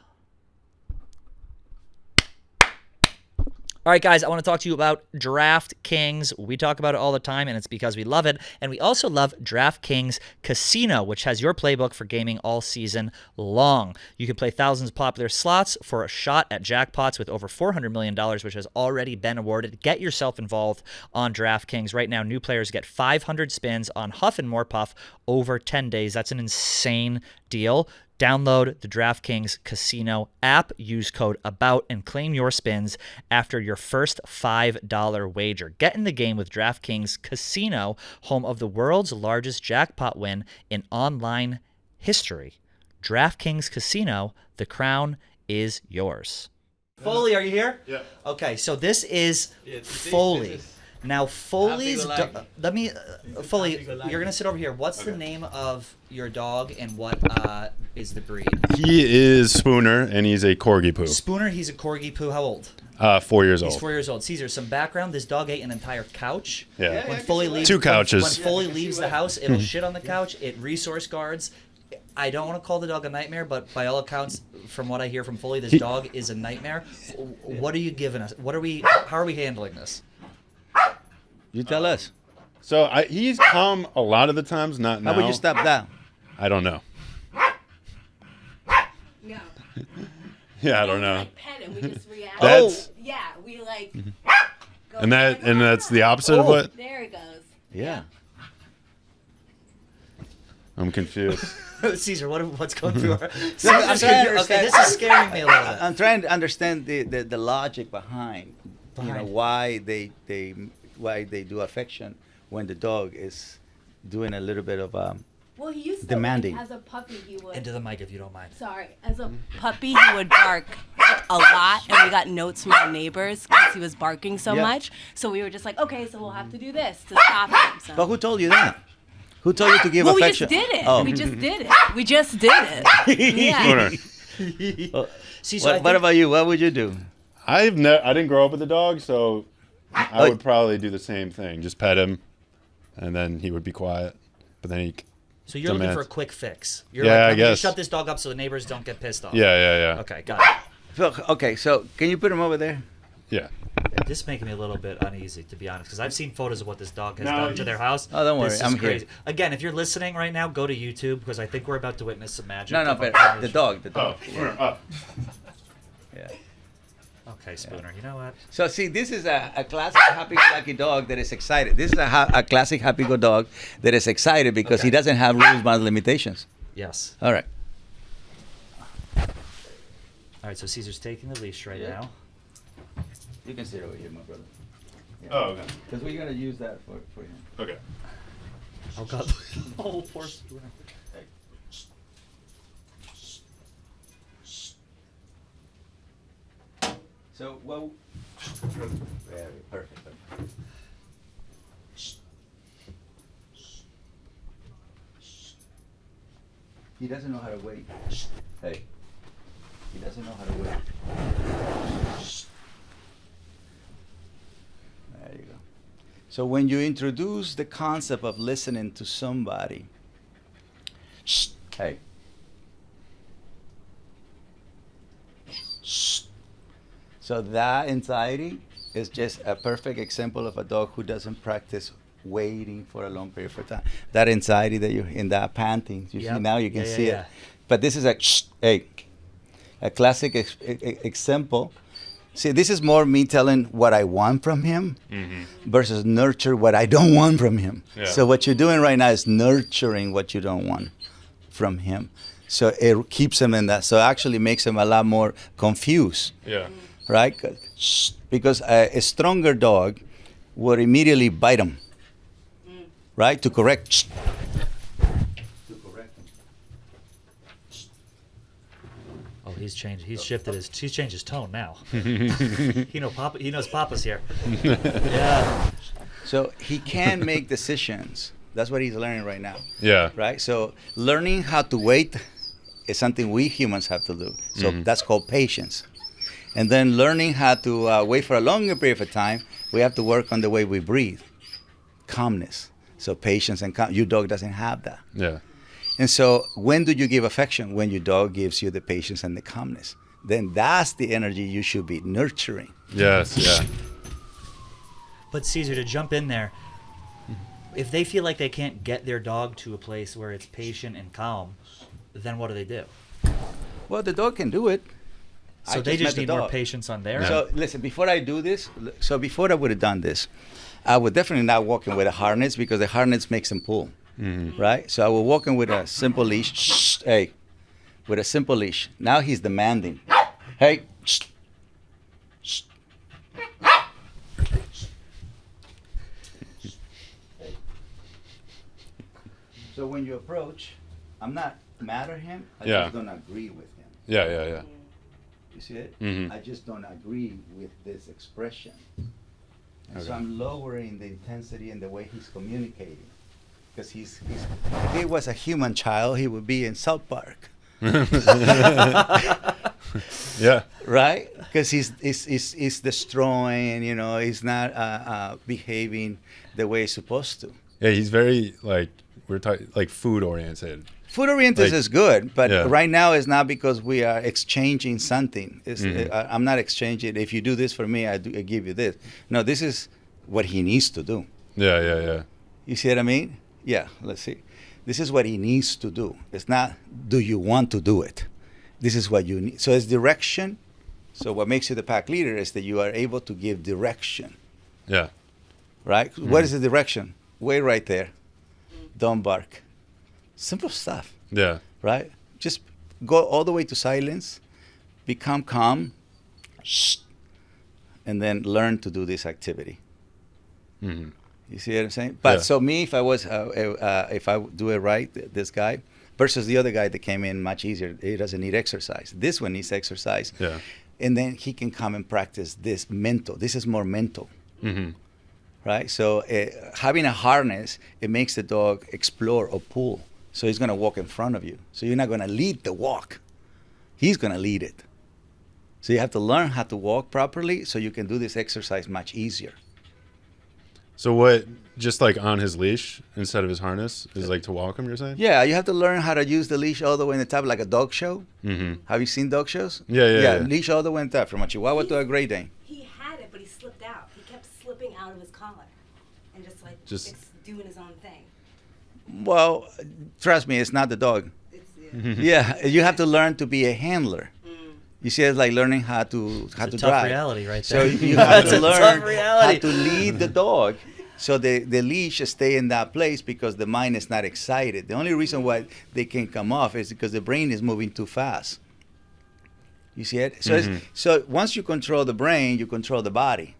All right, guys, I want to talk to you about DraftKings. We talk about it all the time, and it's because we love it. And we also love DraftKings Casino, which has your playbook for gaming all season long. You can play thousands of popular slots for a shot at jackpots with over $400 million, which has already been awarded. Get yourself involved on DraftKings. Right now, new players get 500 spins on Huff and More Puff over 10 days. That's an insane deal. Download the DraftKings Casino app, use code ABOUT, and claim your spins after your first $5 wager. Get in the game with DraftKings Casino, home of the world's largest jackpot win in online history. DraftKings Casino, the crown is yours. Foley, are you here? Yeah. Okay, so this is Foley. Now, Foley's Foley, you're gonna sit over here. What's the name of your dog and what is the breed? He is Spooner, and he's a Corgi Poo. Spooner, he's a Corgi Poo. How old? 4 years He's old. 4 years old. Caesar, some background. This dog ate an entire couch. Yeah. When Foley leaves, Two couches. When Foley leaves the house, it'll shit on the couch. It resource guards. I don't want to call the dog a nightmare, but by all accounts, from what I hear from Foley, this dog is a nightmare. What are you giving us? How are we handling this? You tell us. So he's calm a lot of the times, not now. How would you stop that? I don't know. No. Yeah, I don't know. Like pet him, we just react. That's Yeah, we like. Go and that's the opposite of what? There it goes. Yeah. I'm confused. Caesar, what's going through our... I'm Caesar's trying to confused. Okay, understand- this is scaring me a little bit. I'm trying to understand the logic behind, why they do affection when the dog is doing a little bit of Well, he used to, demanding. like, as a puppy, he would. Into the mic if you don't mind. Sorry, as a puppy, he would bark a lot, and we got notes from our neighbors because he was barking so Yeah. much. So we were just like, okay, so we'll have to do this to stop him. So. But who told you that? Who told you to give well, affection? we just did it. Oh. We just did it. We just did it. Yeah. Spooner. Caesar, What about you? What would you do? I didn't grow up with a dog, so I Oh. would probably do the same thing. Just pet him, and then he would be quiet. But then he. So you're looking demands. for a quick fix. You're Yeah, like, I I'm gonna guess. shut this dog up so the neighbors don't get pissed off. Yeah. Okay, got it. Okay, so can you put him over there? Yeah. This is making me a little bit uneasy, to be honest, because I've seen photos of what this dog has No, done to their house. Oh, don't worry, This is I'm here. crazy. Again, if you're listening right now, go to YouTube because I think we're about to witness some magic. No, of but our the dog. Oh, Spooner, up. Yeah. Okay, Spooner. You know what? So see, this is a classic happy-go-lucky dog that is excited. This is a classic happy-go dog that is excited because he doesn't have rules by limitations. Yes. All right. All right. So Caesar's taking the leash right now. You can sit over here, my brother. Oh, okay. Because we're gonna use that for him. Okay. Oh God. Oh, poor Spooner. So well. Very perfect. He doesn't know how to wait. Hey. He doesn't know how to wait. There you go. So when you introduce the concept of listening to somebody, hey. So that anxiety is just a perfect example of a dog who doesn't practice waiting for a long period of time. That anxiety that you in that panting, you see Yep. now you can Yeah, see yeah. it. But this is a classic example. See, this is more me telling what I want from him versus nurture what I don't want from him. Yeah. So what you're doing right now is nurturing what you don't want from him. So it keeps him in that. So it actually makes him a lot more confused, Yeah. right? Because a stronger dog would immediately bite him, right? To correct. To correct him. Oh, he's changed. He's shifted his. He's changed his tone now. He knows Papa's here. Yeah. So he can make decisions. That's what he's learning right now, Yeah. right? So learning how to wait is something we humans have to do. So that's called patience. And then learning how to wait for a longer period of time, we have to work on the way we breathe, calmness. So patience and your dog doesn't have that. Yeah. And so when do you give affection? When your dog gives you the patience and the calmness then that's the energy you should be nurturing. Yes. Yeah. But Cesar, to jump in there, if they feel like they can't get their dog to a place where it's patient and calm, then what do? Well, the dog can do it. So I they just met the need more dog. patience on their So end. listen, before I do this, before I would have done this, I would definitely not walk in with a harness because the harness makes them pull, right? So I would walk in with a simple leash. Shh, hey, with a simple leash. Now he's demanding. Hey. Shh, shh. So when you approach, I'm not mad at him. I Yeah. just don't agree with him. Yeah. Yeah. Yeah. You see it? Mhm. I just don't agree with this expression. And so Okay. I'm lowering the intensity in the way he's communicating. Because if he was a human child, he would be in South Park. Yeah. Right? Because he's destroying, he's not behaving the way he's supposed to. Yeah. He's very like we're talking like food oriented. Food oriented is good, but Yeah. right now it's not because we are exchanging something. I'm not exchanging. If you do this for me, I give you this. No, this is what he needs to do. Yeah. Yeah. Yeah. You see what I mean? Yeah, let's see. This is what he needs to do. It's not, do you want to do it? This is what you need. So it's direction. So what makes you the pack leader is that you are able to give direction, Yeah. right? What is the direction? Wait right there. Don't bark. Simple stuff, Yeah. right? Just go all the way to silence, become calm, shh, and then learn to do this activity. Hmm. You see what I'm saying? But Yeah. so me, if I do it right, this guy versus the other guy that came in much easier, he doesn't need exercise. This one needs exercise. Yeah. And then he can come and practice this mental. This is more mental, Hmm. right? So having a harness, it makes the dog explore or pull. So he's going to walk in front of you. So you're not going to lead the walk. He's going to lead it. So you have to learn how to walk properly so you can do this exercise much easier. So what? Just like on his leash instead of his harness is like to walk him. You're saying? Yeah, you have to learn how to use the leash all the way in the top, like a dog show. Mm-hmm. Have you seen dog shows? Yeah. Leash all the way in the top, from a Chihuahua to a Great Dane. He had it, but he slipped out. He kept slipping out of his collar and just doing his own thing. Well, trust me, it's not the dog. It's, Yeah, you have to learn to be a handler. You see, it's like learning how to It's a tough drive. reality right So there. you have That's to a learn tough how reality. to lead the dog. So the leash stay in that place because the mind is not excited. The only reason why they can come off is because the brain is moving too fast. You see it? So so once you control the brain, you control the body.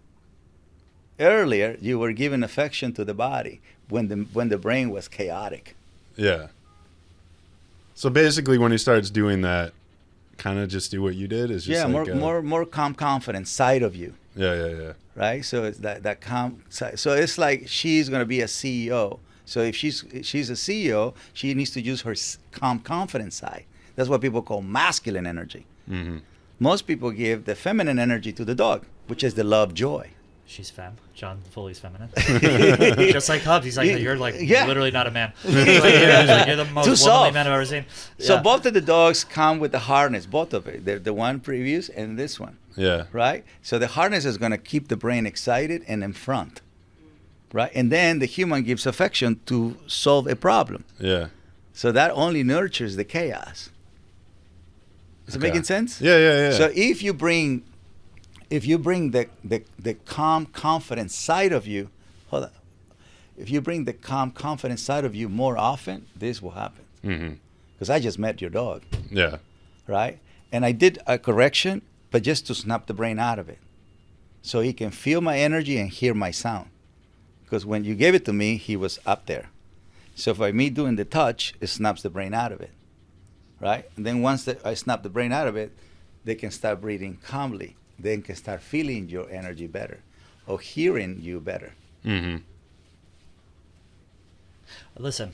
Earlier, you were giving affection to the body when the brain was chaotic. Yeah. So basically, when he starts doing that, kind of just do what you did. Is just Yeah, like more calm, confident side of you. Yeah. Right, so it's that calm side. So it's like she's gonna be a CEO. So if she's a CEO, she needs to use her calm, confident side. That's what people call masculine energy. Mm-hmm. Most people give the feminine energy to the dog, which is the love, joy. She's femme. John Foley's feminine. Just like Hubs. He's like, you're like Yeah. literally not a man. He's like, you're the most Too womanly soft. man I've ever seen. So Yeah. both of the dogs come with the harness, both of it. The one previous and this one, Yeah. right? So the harness is going to keep the brain excited and in front, right? And then the human gives affection to solve a problem. Yeah. So that only nurtures the chaos. Is it Okay. making sense? Yeah. So if you bring the calm, confident side of you, hold on. If you bring the calm, confident side of you more often, this will happen. Mm-hmm. Because I just met your dog, Yeah. right? And I did a correction, but just to snap the brain out of it. So he can feel my energy and hear my sound. Because when you gave it to me, he was up there. So by me doing the touch, it snaps the brain out of it, right? And then once I snap the brain out of it, they can start breathing calmly. They can start feeling your energy better or hearing you better. Mm-hmm. Listen.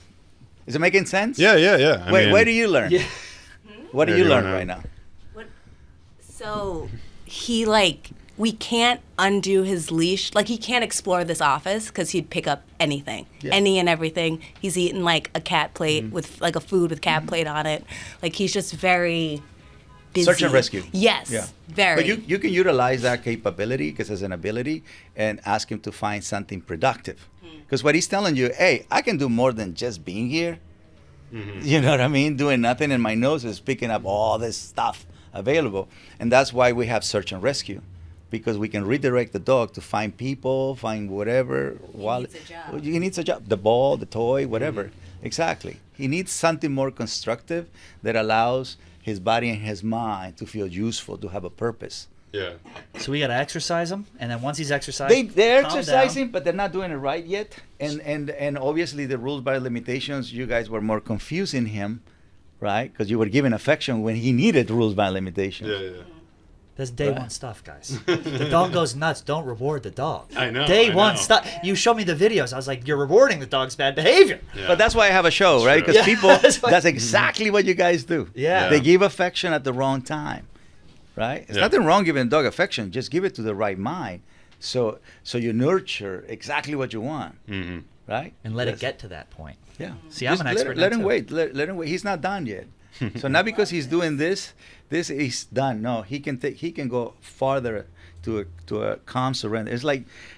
Is it making sense? Yeah. I Wait, mean, where do you learn? Yeah. What do Where you do you learn learn right now? So he we can't undo his leash. Like he can't explore this office because he'd pick up anything, Yeah. any and everything. He's eating like a cat plate with like a food with cat plate on it. Like he's just very busy. Search and rescue. Yes. Yeah. Very. But you can utilize that capability because it's an ability and ask him to find something productive. Because what he's telling you, hey, I can do more than just being here. You know what I mean? Doing nothing, and my nose is picking up all this stuff available. And that's why we have search and rescue. Because we can redirect the dog to find people, find whatever. Needs a job. He needs a job. The ball, the toy, whatever. Exactly. He needs something more constructive that allows his body and his mind to feel useful, to have a purpose. Yeah. So we got to exercise him, and then once he's exercised, They're calm exercising, down. but they're not doing it right yet. And obviously the rules by limitations, you guys were more confusing him, right? Because you were giving affection when he needed rules by limitations. Yeah. That's day one stuff, guys. The dog goes nuts. Don't reward the dog. I know. Day I one know. stuff. You showed me the videos. I was like, you're rewarding the dog's bad behavior. Yeah. But that's why I have a show, right? true. Because people, That's why- that's exactly what you guys do. Yeah. They give affection at the wrong time, right? There's Yeah. nothing wrong giving a dog affection. Just give it to the right mind. So you nurture exactly what you want, Mm-hmm. right? And let it That's- get to that point. Yeah. See, I'm Just an let- expert. Let now, him too. wait. Let him wait. He's not done yet. So not because he's doing this is done. No, he can go farther to a calm surrender.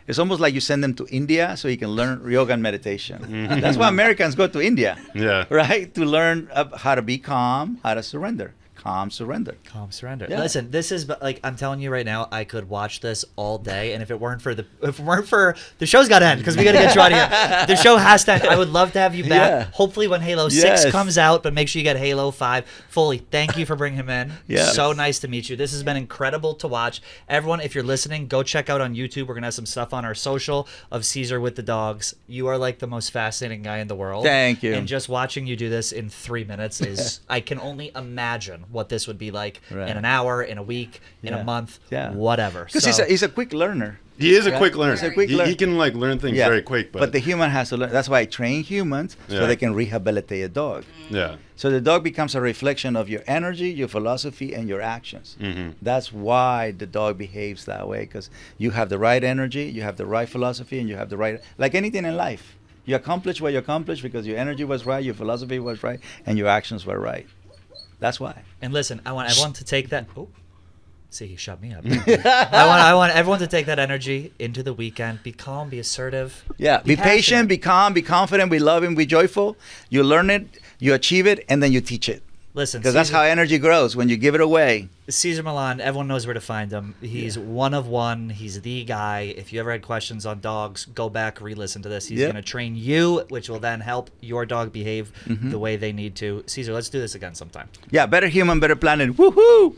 It's almost like you send them to India so he can learn yoga and meditation. That's why Americans go to India, Yeah. right? To learn how to be calm, how to surrender. Calm surrender. Calm surrender. Yeah. Listen, this is like I'm telling you right now. I could watch this all day, and if it weren't for the show's got to end because we got to get you out of here. The show has to end. I would love to have you back. Yeah. Hopefully when Halo Yes. 6 comes out, but make sure you get Halo 5 fully. Thank you for bringing him in. Yes. So nice to meet you. This has been incredible to watch. Everyone, if you're listening, go check out on YouTube. We're gonna have some stuff on our social of Cesar with the dogs. You are like the most fascinating guy in the world. Thank you. And just watching you do this in 3 minutes is I can only imagine what this would be like Right. in an hour, in a week, in a Yeah. month, Yeah. whatever. Because So- he's a quick learner. He is a Right. quick learner. He's a quick he learner. can like learn things very quick, but the human has to learn. That's why I train humans so Yeah. they can rehabilitate a dog. yeah. So the dog becomes a reflection of your energy, your philosophy, and your actions. Mm-hmm. That's why the dog behaves that way, because you have the right energy, you have the right philosophy, and you have the right, like anything in life. You accomplish what you accomplished because your energy was right, your philosophy was right, and your actions were right. That's why. And listen, I want everyone to take that. Oh, see, he shut me up. I want everyone to take that energy into the weekend. Be calm, be assertive. Yeah, be patient, passionate. be calm, be confident, be loving, be joyful. You learn it, you achieve it, and then you teach it. Listen, Because that's how energy grows, when you give it away. Cesar Milan, everyone knows where to find him. He's one of one. He's the guy. If you ever had questions on dogs, go back, re-listen to this. He's Yep. going to train you, which will then help your dog behave the way they need to. Cesar, let's do this again sometime. Yeah, better human, better planet. Woohoo!